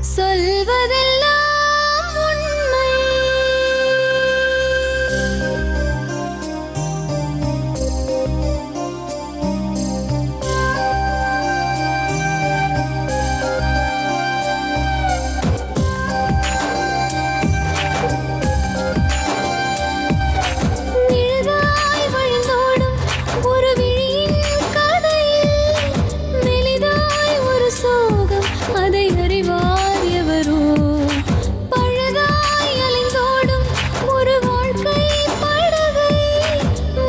சொல்வதெல்லாம் உண்மை. நிழலாய் வழிந்தோடும் ஒரு விழியின் கதையில் மெலிதாய் ஒரு சோகம், அதை அறிவார் எவரோ. பழுதாய் அலைந்தோடும் ஒரு வாழ்க்கை படகை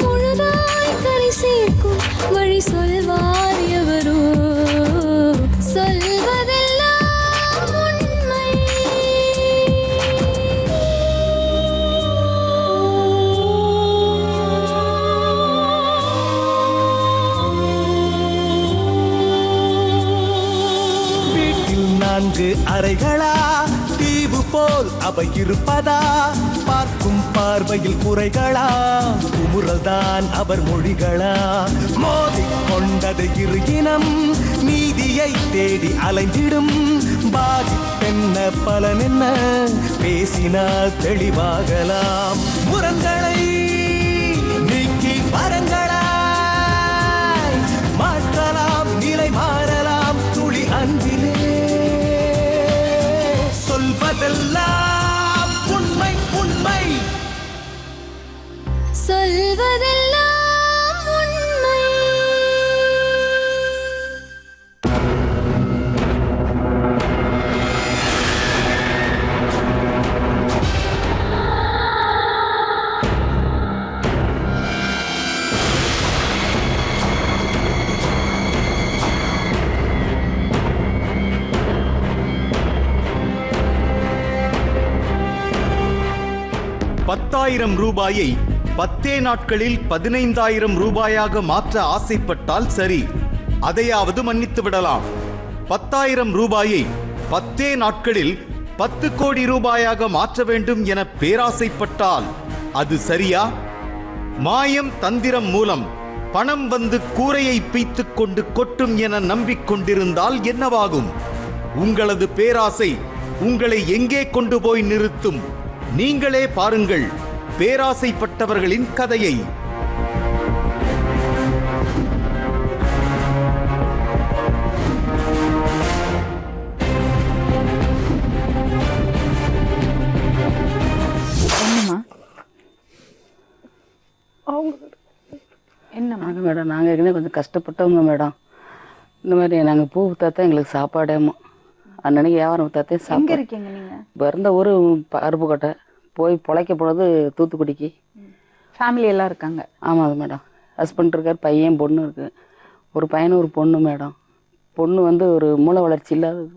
முழுதாய் கரை சேர்க்கும் வழி சொல்வார் எவரோ. சொல்வதெல்லாம் உண்மை. வீட்டில் 4 அறைகளா, தீவு போல் அவை இருப்பதா? பார்க்கும் பார்வையில் குறைகளா, குமுறல்தான் அவர் மொழிகளா? மோதிக்கொண்டது இரு இனம், நீதியை தேடி அலைந்திடும். பாதிப்பென்ன பலன் என்ன, பேசினால் தெளிவாகலாம். முரண்களை நீக்கி வரங்களாய் மாற்றலாம், நிலை மாறலாம் துளி அன்பிலே. சொல்வதெல்லாம் உண்மை உண்மை. சொல்வதெல்லாம் உண்மை. ரூபாயை 10 நாட்களில் 15,000 ரூபாயாக மாற்ற ஆசைப்பட்டால் சரி, அதையாவது மன்னித்து விடலாம். 10,000 ரூபாயை 10 நாட்களில் 10 கோடி ரூபாயாக மாற்ற வேண்டும் என பேராசைப்பட்டால் அது சரியா? மாயம் தந்திரம் மூலம் பணம் வந்து கூரையை பீத்துக் கொண்டு கொட்டும் என நம்பிக்கொண்டிருந்தால் என்னவாகும்? உங்களது பேராசை உங்களை எங்கே கொண்டு போய் நிறுத்தும்? நீங்களே பாருங்கள் பேராசைப்பட்டவர்களின் கதையை. என்னம்மா மேடம், நாங்கள் ஏற்கனவே கொஞ்சம் கஷ்டப்பட்டவங்க மேடம். இந்த மாதிரி நாங்கள் பூ வித்தாத்தான் எங்களுக்கு சாப்பாடேமோ. அன்னன்னைக்கு வியாபாரம் வித்தாத்தே சாப்பிட்டு இருக்கீங்க நீங்கள்? பிறந்த ஊர் அருப்புக்கோட்டை, போய் பிழைக்க போனது தூத்துக்குடிக்கு. ஃபேமிலி எல்லாம் இருக்காங்க? ஆமாம் மேடம், ஹஸ்பண்ட் இருக்கார், பையன் பொண்ணு இருக்குது. ஒரு பையனும் ஒரு பொண்ணு மேடம். பொண்ணு வந்து ஒரு மூளை வளர்ச்சி இல்லாதது,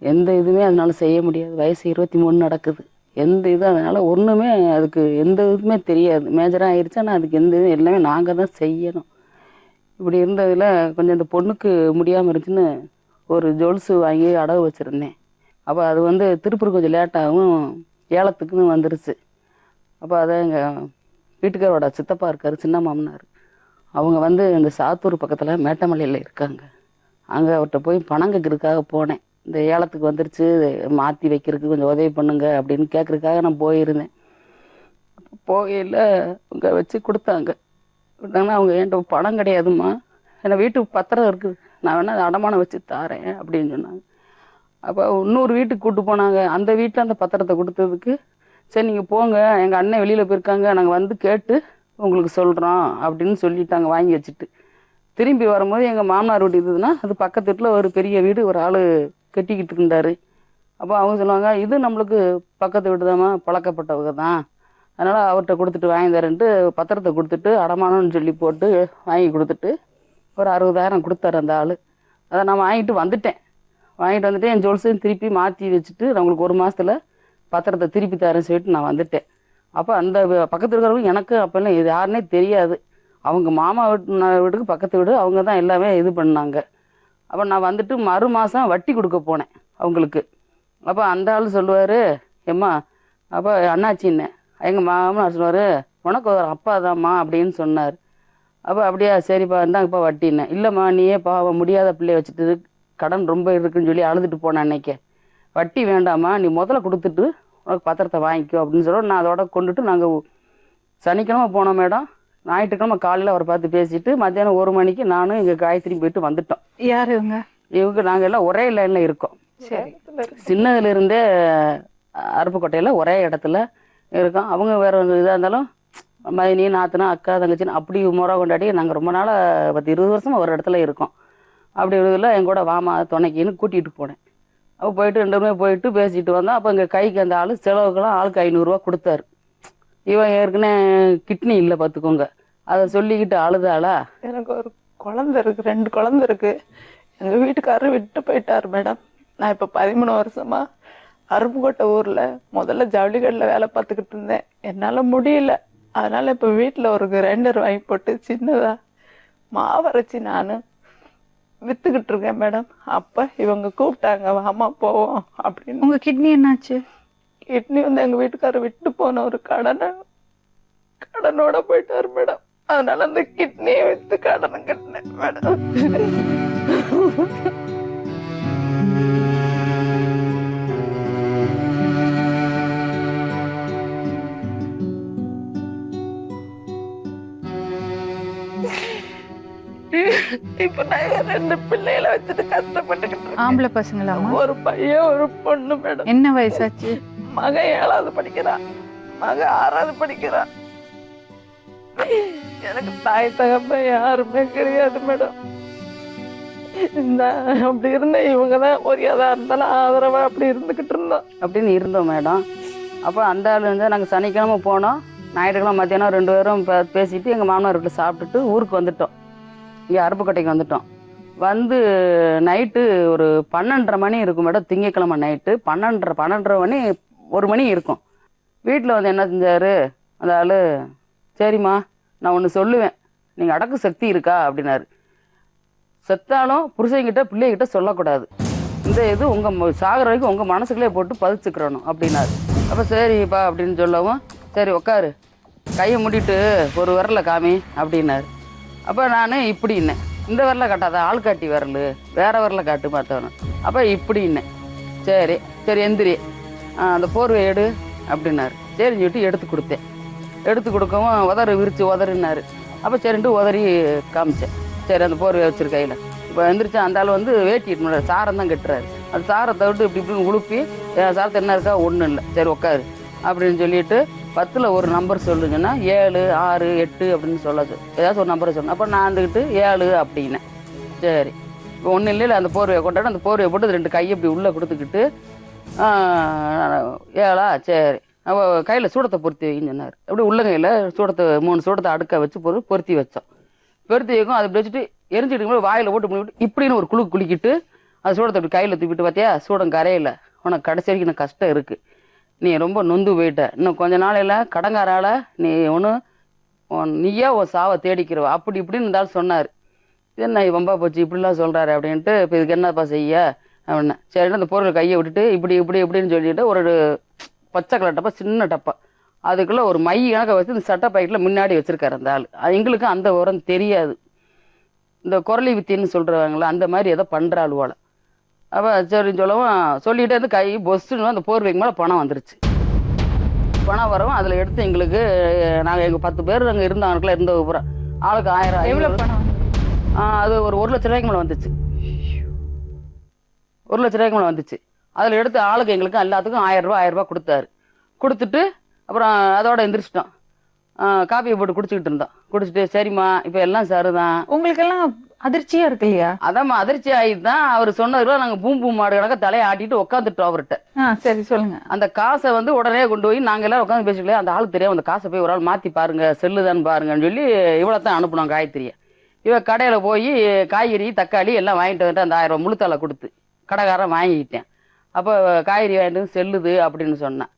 எந்த இதுவுமே அதனால செய்ய முடியாது. வயசு 23 நடக்குது. எந்த இதுவும் அதனால் ஒன்றுமே அதுக்கு எந்த இதுவுமே தெரியாது. மேஜராக ஆயிடுச்சு, ஆனால் அதுக்கு எந்த இதுவும் எல்லாமே நாங்கள் தான் செய்யணும். இப்படி இருந்ததில் கொஞ்சம் இந்த பொண்ணுக்கு முடியாமல் இருந்துச்சுன்னு ஒரு ஜொல்ஸு வாங்கி அடகு வச்சுருந்தேன். அப்போ அது வந்து திருப்பூர் கொஞ்சம் லேட்டாகவும் ஏலத்துக்குன்னு வந்துருச்சு. அப்போ அதை எங்கள் வீட்டுக்காரோட சித்தப்பா இருக்கார், சின்ன மாமனார். அவங்க வந்து இந்த சாத்தூர் பக்கத்தில் மேட்டமலையில் இருக்காங்க. அங்கே அவர்கிட்ட போய் பணம் கேட்கறதுக்காக போனேன். இந்த ஏலத்துக்கு வந்துருச்சு, மாற்றி வைக்கிறதுக்கு கொஞ்சம் உதவி பண்ணுங்க அப்படின்னு கேட்குறதுக்காக நான் போயிருந்தேன். போகையில் அவங்க வச்சு கொடுத்தாங்க. கொடுத்தாங்கன்னா அவங்க என்கிட்ட பணம் கிடையாதும்மா, ஏன்னா வீட்டுக்கு பத்திரம் இருக்குது, நான் வேணால் அடமானம் வச்சு தாரேன் அப்படின்னு சொன்னாங்க. அப்போ இன்னொரு வீட்டுக்கு கூப்பிட்டு போனாங்க. அந்த வீட்டில் அந்த பத்திரத்தை கொடுத்ததுக்கு சரி நீங்கள் போங்க, எங்கள் அண்ணன் வெளியில் போயிருக்காங்க, நாங்கள் வந்து கேட்டு உங்களுக்கு சொல்கிறோம் அப்படின்னு சொல்லிட்டாங்க. வாங்கி வச்சுட்டு திரும்பி வரும்போது எங்கள் மாமனார் வீடு இருந்ததுன்னா அது பக்கத்து வீட்டில் ஒரு பெரிய வீடு ஒரு ஆள் கட்டிக்கிட்டு இருந்தார். அப்போ அவங்க சொல்லுவாங்க, இது நம்மளுக்கு பக்கத்து வீடு தாம்மா, பழக்கப்பட்டவங்க தான், அதனால் அவர்கிட்ட கொடுத்துட்டு வாங்கி தரேன்ட்டு பத்திரத்தை கொடுத்துட்டு அடமானம்னு சொல்லி போட்டு வாங்கி கொடுத்துட்டு ஒரு 60,000 கொடுத்தாரு அந்த ஆள். அதை நான் வாங்கிட்டு வந்துட்டேன். என் ஜொல்ஸையும் திருப்பி மாற்றி வச்சுட்டு நான் உங்களுக்கு 1 மாதத்தில் பத்திரத்தை திருப்பி தரேன்னு சொல்லிட்டு நான் வந்துட்டேன். அப்போ அந்த பக்கத்து இருக்கிறவங்க எனக்கு அப்போல்லாம் இது யாருன்னே தெரியாது. அவங்க மாமா வீட்டுக்கு பக்கத்து வீடு, அவங்க தான் எல்லாமே இது பண்ணாங்க. அப்போ நான் வந்துட்டு மறு மாதம் வட்டி கொடுக்க போனேன் அவங்களுக்கு. அப்போ அந்த ஆள் சொல்லுவார், எம்மா அப்போ அண்ணாச்சின்னு எங்கள் மாமனார் சொல்லுவார், உனக்கு ஒரு அப்பா தான்மா அப்படின்னு சொன்னார். அப்போ அப்படியா சரிப்பா இருந்தாங்கப்பா வட்டின்னு. இல்லைம்மா நீயே பாவம் முடியாத பிள்ளைய வச்சுட்டு கடன் ரொம்ப இருக்குன்னு சொல்லி அழுதுட்டு போனேன் அன்னைக்கு. வட்டி வேண்டாமா, நீ முதல்ல கொடுத்துட்டு உனக்கு பத்திரத்தை வாங்கிக்கோ அப்படின்னு சொல்லி நான் அதோட கொண்டுட்டு நாங்கள் சனிக்கிழமை போனோம் மேடம். ஞாயிற்றுக்கிழமை காலையில் அவரை பார்த்து பேசிட்டு மத்தியானம் 1 மணிக்கு நானும் எங்கள் காயத்ரி போயிட்டு வந்துட்டோம். யார் இவங்க? இவங்க நாங்கள் எல்லாம் ஒரே லைனில் இருக்கோம். சரி. சின்னதுலேருந்தே அருப்புக்கோட்டையில் ஒரே இடத்துல இருக்கோம். அவங்க வேற ஒரு இதாக இருந்தாலும் மைனி நாத்தனா அக்கா தங்கச்சின்னு அப்படி முறை கொண்டாடி நாங்கள் ரொம்ப நாளாக 20 வருஷமாக ஒரு இடத்துல இருக்கோம். அப்படி இதில் என் கூட வாமா துணைக்கின்னு கூட்டிகிட்டு போனேன். அப்போ போயிட்டு 2 பேருமே போயிட்டு பேசிட்டு வந்தோம். அப்போ எங்கள் கைக்கு அந்த ஆள் செலவுக்கெல்லாம் ஆளுக்கு 500 ரூபா கொடுத்தாரு. இவன் ஏற்கனவே கிட்னி இல்லை பார்த்துக்கோங்க. அதை சொல்லிக்கிட்டு அழுதாளா. எனக்கு ஒரு குழந்தை இருக்கு, 2 குழந்தை இருக்கு. எங்கள் வீட்டுக்காரர் விட்டு போயிட்டார் மேடம். நான் இப்போ 13 வருஷமா அருப்புக்கோட்டை ஊரில் முதல்ல ஜவுளிக்கடையில் வேலை பார்த்துக்கிட்டு இருந்தேன். என்னால் முடியல. அதனால் இப்போ வீட்டில் ஒரு கிரைண்டர் வாங்கி போட்டு சின்னதாக மாவரைச்சி நான் விற்றுக்கிட்டு இருக்கேன் மேடம். அப்போ இவங்க கூப்பிட்டாங்க, வாமா போவோம் அப்படின்னு. உங்க கிட்னி என்னாச்சு? கிட்னி வந்து எங்கள் வீட்டுக்காரர் விட்டு போன ஒரு கடனோட போயிட்டார் மேடம். அதனால அந்த கிட்னியை விற்று கடனை கட்டினேன் மேடம். இப்ப நான் 2 பிள்ளைகளை வச்சுட்டு கஷ்டப்பட்டுக்கிட்டு இருக்கேன். ஆம்பளை பசங்களாமா? ஒரு பையன் ஒரு பொண்ணு மேடம். என்ன வயசாச்சு? மகன் 7வது படிக்கிறான், மகன் 6வது படிக்கிறான். எனக்கு தாய் தகப்பன் யாருமே கிடையாது மேடம். அப்படி இருந்த இவங்கதான் ஒரு எதா இருந்தாலும் ஆதரவா அப்படி இருந்துகிட்டு இருந்தோம். அப்படின்னு இருந்தோம் மேடம். அப்போ அந்த ஆள் வந்து நாங்கள் சனிக்கிழமை போனோம். ஞாயிற்றுக்கிழமை மத்தியானம் 2 பேரும் பேசிட்டு எங்கள் மாமனார் வீட்டில் சாப்பிட்டுட்டு ஊருக்கு வந்துட்டோம். இங்கே அருப்புக்கோட்டைக்கு வந்துட்டோம். வந்து நைட்டு ஒரு 12:30 மணி இருக்கும் மேடம். திங்கக்கிழமை நைட்டு 12:30 மணி 1 மணி இருக்கும். வீட்டில் வந்து என்ன செஞ்சார் அந்த ஆள், சரிம்மா நான் ஒன்று சொல்லுவேன், நீங்கள் அடக்கு சக்தி இருக்கா அப்படின்னாரு. செத்தாலும் புருஷங்கிட்ட பிள்ளைகிட்ட சொல்லக்கூடாது, இந்த இது உங்கள் சாகிற வரைக்கும் உங்கள் மனசுக்குள்ளே போட்டு பதிச்சுக்கிறணும் அப்படின்னாரு. அப்போ சரிப்பா அப்படின்னு சொல்லவும், சரி உக்காரு, கையை மூடிட்டு ஒரு விரலை காமி அப்படின்னாரு. அப்போ நான் இப்படின்னேன், இந்த விரலை காட்டாத ஆள்காட்டி விரல், வேற விரலை காட்டு பார்த்தவன. அப்போ இப்படின்னேன். சரி சரி எந்திரி, அந்த போர்வை எடு அப்படின்னாரு. சரின்னு சொல்லிட்டு எடுத்து கொடுத்தேன். எடுத்து கொடுக்கவும் உதறு விரிச்சு உதறினாரு. அப்போ சரின்ட்டு உதறி காமிச்சேன். சரி அந்த போர்வை வச்சிரு கையில். இப்போ எந்திரிச்சு அந்த ஆள் வந்து வேட்டிட்டு சாரம் தான் கட்டுறாரு. அந்த சாரத்தை விட்டு இப்படி இப்படின்னு உழுப்பி, சாரத்தை என்ன இருக்கா, ஒன்றும் இல்லை, சரி உட்காரு அப்படின்னு சொல்லிட்டு 10ல் ஒரு நம்பர் சொல்லுங்கன்னா 7, 6, 8 அப்படின்னு ஏதாச்சும் ஒரு நம்பரை சொன்னேன். அப்போ நான் வந்துக்கிட்டு 7 அப்படின்னேன். சரி இப்போ ஒன்றும் இல்லை, அந்த போர்வையை கொண்டாடு, அந்த போர்வையை போட்டு 2 கையை இப்படி உள்ளே கொடுத்துக்கிட்டு 7 சரி அவ கையில் சூடத்தை பொருத்தி வைன்னு சொன்னார். அப்படி உள்ளங்கையில் சூடத்தை 3 சூடத்தை அடுக்க வச்சு பொருத்தி வச்சோம். பொருத்தி வைக்கும். அதை இப்படி வச்சுட்டு எரிஞ்சிட்டு வாயில் போட்டு பண்ணிவிட்டு இப்படின்னு ஒரு குளிக்கிட்டு அது சூடத்தை அப்படி கையில் தூக்கிட்டு, பார்த்தியா சூடம் கரையில், உனக்கு கடைசி வரைக்கும் எனக்கு கஷ்டம் இருக்குது, நீ ரொம்ப நொந்து போயிட்ட, இன்னும் கொஞ்ச நாளையில் கடங்காரால் நீ நீயா உன் சாவை தேடிக்கிறவ அப்படி இப்படின்னு இருந்தாலும் சொன்னார். என்ன வம்பா போச்சு இப்படிலாம் சொல்கிறாரு அப்படின்ட்டு, இப்போ இதுக்கு என்னப்பா செய்ய அப்படின்னா, சரின்னு அந்த பொருள் கையை விட்டுட்டு இப்படி இப்படின்னு சொல்லிட்டு ஒரு பச்சை கலர் டப்பா, சின்ன டப்பா, அதுக்குள்ளே ஒரு மை கணக்க வச்சு இந்த சட்டை பாக்கெட்டில் முன்னாடி வச்சுருக்காரு அந்த ஆள். எங்களுக்கு அந்த உரம் தெரியாது. இந்த குரலி வித்தின்னு சொல்கிறவங்கள அந்த மாதிரி ஏதோ பண்ணுற ஆளுவாள். அப்போ சரின்னு சொல்லவும் சொல்லிகிட்டே வந்து கை பொஸ்ன்னு அந்த போர்வைக்கு மேலே பணம் வந்துருச்சு. பணம் வரவும் அதில் எடுத்து எங்களுக்கு, நாங்கள் எங்கள் 10 பேர் அங்கே இருந்தவங்களுக்குள்ள இருந்த பூரா ஆளுக்கு 1000. எவ்வளோ பணம்? அது ஒரு 1 லட்ச ரூபாய்க்கு மேலே வந்துச்சு. 1 லட்ச ரூபாய்க்கு மேலே வந்துச்சு. அதில் எடுத்து ஆளுக்கு எங்களுக்கு எல்லாத்துக்கும் 1000 ரூபா கொடுத்தாரு. கொடுத்துட்டு அப்புறம் அதோட எந்திரிச்சிட்டோம். காப்பியை போட்டு குடிச்சிக்கிட்டு இருந்தோம். குடிச்சிட்டு சரிம்மா இப்போ எல்லாம் சாரு தான். உங்களுக்கெல்லாம் அதிர்ச்சியா இருக்கு இல்லையா? அதாம்மா அதிர்ச்சி ஆகிட்டு தான் அவர் சொன்னதுல நாங்கள் பூம்பூ மாடு கணக்க தலையை ஆட்டிட்டு உட்காந்துட்டோம் அவர்கிட்ட. சரி சொல்லுங்க. அந்த காசை வந்து உடனே கொண்டு போய் நாங்கள் எல்லாரும் உட்காந்து பேசிக்கலையே, அந்த ஆளுக்கு தெரியாம அந்த காசை போய் ஒரு ஆள் மாற்றி பாருங்க, செல்லுதான்னு பாருங்கன்னு சொல்லி இவ்வளோ தான் அனுப்பினோம் காயத்ரியை. இவ கடையில் போய் காய்கறி தக்காளி எல்லாம் வாங்கிட்டு வந்துட்டு அந்த 1000 ரூபா முழுத்தால கொடுத்து கடைக்காரன் வாங்கிக்கிட்டேன். அப்போ காய்கறி வாங்கிட்டு செல்லுது அப்படின்னு சொன்னேன்.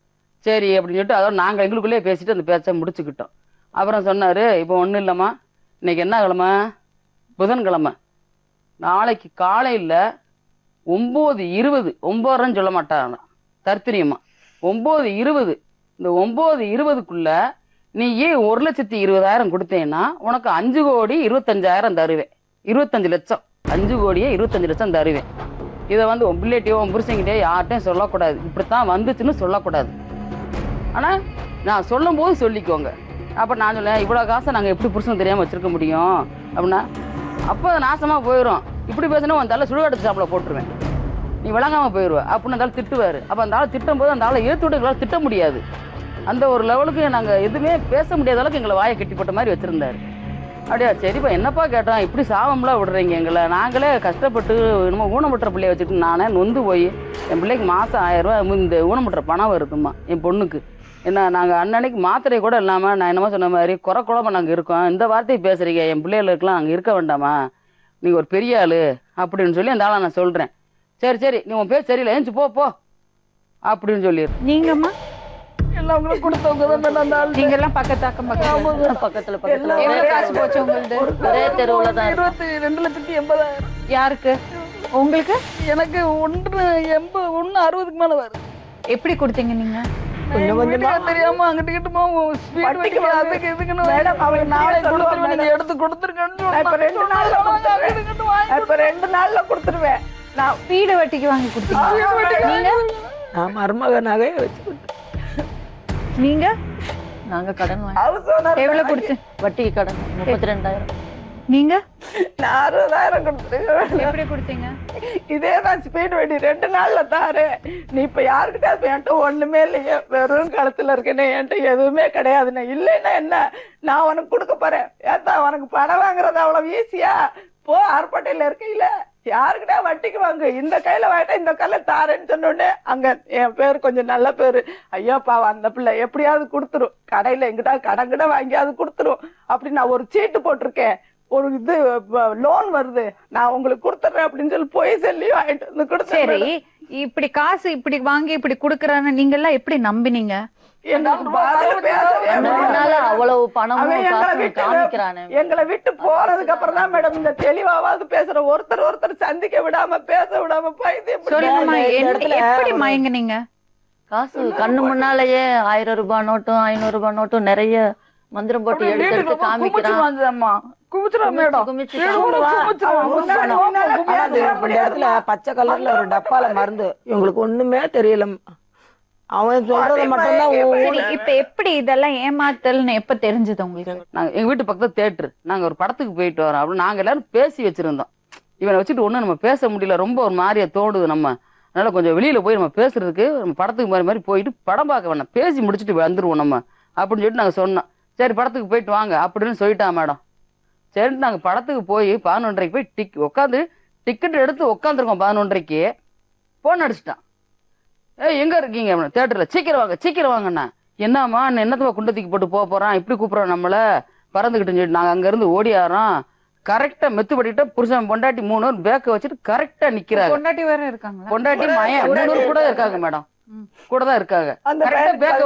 சரி அப்படின்னு சொல்லிட்டு அதோட நாங்கள் எங்களுக்குள்ளேயே பேசிட்டு அந்த பேச்சை முடிச்சுக்கிட்டோம். அப்புறம் சொன்னார், இப்போ ஒன்றும் இல்லைம்மா, இன்னைக்கு என்ன கிழமை, புதன்கிழமை, நாளைக்கு காலையில் 9:20, 9:30 சொல்ல மாட்டாங்க தர்த்திரியம்மா, 9:20, இந்த 9:20க்குள்ள நீ ஏன் 1,20,000 கொடுத்தேன்னா உனக்கு 5,25,000 தருவேன். 25 லட்சம், 5,25,00,000 தருவேன். இதை வந்து உன் பிள்ளைகிட்டயோ உன் புருஷங்கிட்டயோ யார்கிட்டையும் சொல்லக்கூடாது, இப்படித்தான் வந்துச்சுன்னு சொல்லக்கூடாது. ஆனால் நான் சொல்லும் போது சொல்லிக்கோங்க. அப்போ நான் சொல்லேன், இவ்வளோ காசை நாங்கள் எப்படி புருஷன் தெரியாமல் வச்சுருக்க முடியும் அப்படின்னா, அப்போ அது நாசமாக போயிடும். இப்படி பேசினா அந்த ஆளை சுடுகாட்டு சாப்பிட போட்டுருவேன், நீ விளங்காமல் போயிடுவேன் அப்படின்னு அந்த ஆள் திட்டுவார். அப்போ அந்த ஆளை திட்டும் போது அந்த ஆளை ஏற்றுவிட்டு எங்களால் திட்ட முடியாது. அந்த ஒரு லெவலுக்கு நாங்கள் எதுவுமே பேச முடியாத அளவுக்கு எங்களை வாயை கட்டி போட்ட மாதிரி வச்சுருந்தாரு. அப்படியா, சரிப்பா என்னப்பா கேட்டோம், இப்படி சாபம்லாம் விடுறீங்க எங்களை, நாங்களே கஷ்டப்பட்டு என்னமோ ஊனமுட்டுற பிள்ளைய வச்சுட்டு நானே நொந்து போய் என் பிள்ளைக்கு மாதம் 1000 ரூபா இந்த ஊனமுட்டுற பணம் வருதும்மா என் பொண்ணுக்கு. என்ன நாங்கள் அன்னன்னைக்கு மாத்திரை கூட இல்லாமல் நான் என்னமோ சொன்ன மாதிரி குறைக்குழம்பு நாங்கள் இருக்கோம், இந்த வார்த்தையை பேசுகிறீங்க, என் பிள்ளைகளுக்கெல்லாம் நாங்கள் இருக்க வேண்டாமா, நீங்கள் ஒரு பெரிய ஆள் அப்படின்னு சொல்லி அந்த ஆளை நான் சொல்கிறேன். சரி சரி நீ உன் பேர் சரியில்லை ஏஞ்சி போ அப்படின்னு சொல்லிடு. நீங்கம்மா எல்லாம் உங்களுக்கு கொடுத்தவங்க தான் மேடம் அந்த ஆள். நீங்க எல்லாம் பக்கத்தாக்கம் பக்கத்தில் எவ்வளவு காசு போச்சு உங்களுக்கு? ஒரே தெருவில் தான் 22,80,000. யாருக்கு? உங்களுக்கு? எனக்கு 1,60,000 மேல வருது. எப்படி கொடுத்தீங்க நீங்க? கொஞ்சம் கொஞ்சமா தெரியாம அங்கிட்டு கிட்டுமா ஸ்பீட் வட்டிக்கு அதுக்கு இதுக்குன்னு மேடம் அவளுக்கு நாளை கொடுத்துருவேன், நீங்க எடுத்து கொடுத்துருக்கேன்னு இப்ப 2 நாள்ல இப்ப 2 நாள்ல கொடுத்துருவேன். நான் வீடு வட்டிக்கு வாங்கி கொடுத்தீங்க நீங்க? நான் மருமக நகையை வச்சு கொடுத்தேன். நீங்க? நாங்க கடன் வாங்கி ஹவுஸ் ஓனர் எவ்வளவு கொடுத்து? வட்டி கடன் 32,000. நீங்க? நான் 60,000 கொடுத்துருக்கேன். எப்படி கொடுத்தீங்க? இதே தான் ஸ்பீட் வட்டி 2 நாள்ல தாரு. நீ இப்ப யாருக்கிட்ட என்கிட்ட ஒண்ணுமே இல்லையே, வெறும் களத்துல இருக்கேனே, என்கிட்ட எதுவுமே கிடையாதுண்ணே. இல்லைன்னா என்ன, நான் உனக்கு கொடுக்க போறேன். ஏத்தா உனக்கு பணம் வாங்குறது அவ்வளவு ஈஸியா? போ அருப்பட்டையில இருக்கையில யாருக்கிட்ட வட்டிக்கு வாங்கு, இந்த கையில வாங்கிட்டா இந்த கையில தாரேன்னு சொன்னோடனே அங்க என் பேர் கொஞ்சம் நல்ல பேரு, ஐயோ பாவம் அந்த பிள்ளை எப்படியாவது கொடுத்துரும், கடையில எங்கிட்ட கடன் கிட்ட வாங்கியாவது கொடுத்துரும் அப்படி நான் ஒரு சீட்டு போட்டிருக்கேன், ஒரு இது லோன் வருது, நான் உங்களுக்கு கொடுத்துறேன் அப்படின்னு சொல்லி போய் சொல்லி வாங்கிட்டு வந்து கொடுத்தேன். சரி, இப்படி காசு இப்படி வாங்கி இப்படி குடுக்கறான்னு நீங்க எல்லாம் எப்படி நம்பினீங்க? அவ்வளவு பணமும் காமிக்கிறானே. எங்களை விட்டு போறதுக்கு அப்புறம் தான் மேடம் இந்த தெளிவாவது பேசுற, ஒருத்தர் சந்திக்க விடாம பேச விடாம சொல்லுங்கம்மா, எப்படி மயங்குனீங்க? காசு கண்ணு முன்னாலேயே 1000 ரூபாய் நோட்டும் 500 ரூபாய் நோட்டும் நிறைய மந்திரம் போட்டு எடுத்து காமிக்கிறான். பச்சை கலர்ல ஒரு டப்பால மருந்து, இவங்களுக்கு ஒண்ணுமே தெரியல, அவன் சொல்றது மட்டும்தான். சரி, இப்ப எப்படி இதெல்லாம் ஏமாத்தல்னு எப்ப தெரிஞ்சது உங்களுக்கு? நாங்கள் எங்கள் வீட்டு பக்கத்தில் தேட்டரு, நாங்கள் ஒரு படத்துக்கு போயிட்டு வரோம் அப்படின்னு நாங்கள் எல்லாரும் பேசி வச்சுருந்தோம். இவனை வச்சுட்டு ஒன்றும் நம்ம பேச முடியல, ரொம்ப ஒரு மாதிரியா தோணுது நம்ம, அதனால் கொஞ்சம் வெளியில் போய் நம்ம பேசுறதுக்கு நம்ம படத்துக்கு மாதிரி போயிட்டு படம் பார்க்க வேணாம், பேசி முடிச்சுட்டு வந்துடுவோம் நம்ம அப்படின்னு சொல்லிட்டு நாங்கள் சொன்னோம். சரி படத்துக்கு போயிட்டு வாங்க அப்படின்னு சொல்லிட்டா மேடம். சரிட்டு நாங்கள் படத்துக்கு போய் 11:30 போய் உட்காந்து டிக்கெட் எடுத்து உட்காந்துருக்கோம். 11:30 ஃபோன் அடிச்சிட்டான், எங்க இருக்கீங்க தேட்டரில், சீக்கிரம் வாங்கண்ணா. என்னம்மா என்னத்தவா குண்டத்துக்கு போட்டு போறான், இப்படி கூப்பிட்றோம் நம்மளை பறந்துக்கிட்டுன்னு சொல்லிட்டு நாங்கள் அங்கேருந்து ஓடியாரோம். கரெக்டாக மெத்து பட்டிட்டு புருஷன் பொண்டாட்டி 3 பேக்கை வச்சுட்டு கரெக்டாக நிற்கிறாங்க. பொண்டாட்டி வேற இருக்காங்க, பொண்டாட்டி மயன் 3 கூட இருக்காங்க மேடம், கூட தான் இருக்காங்க. கரெக்டாக பேக்கை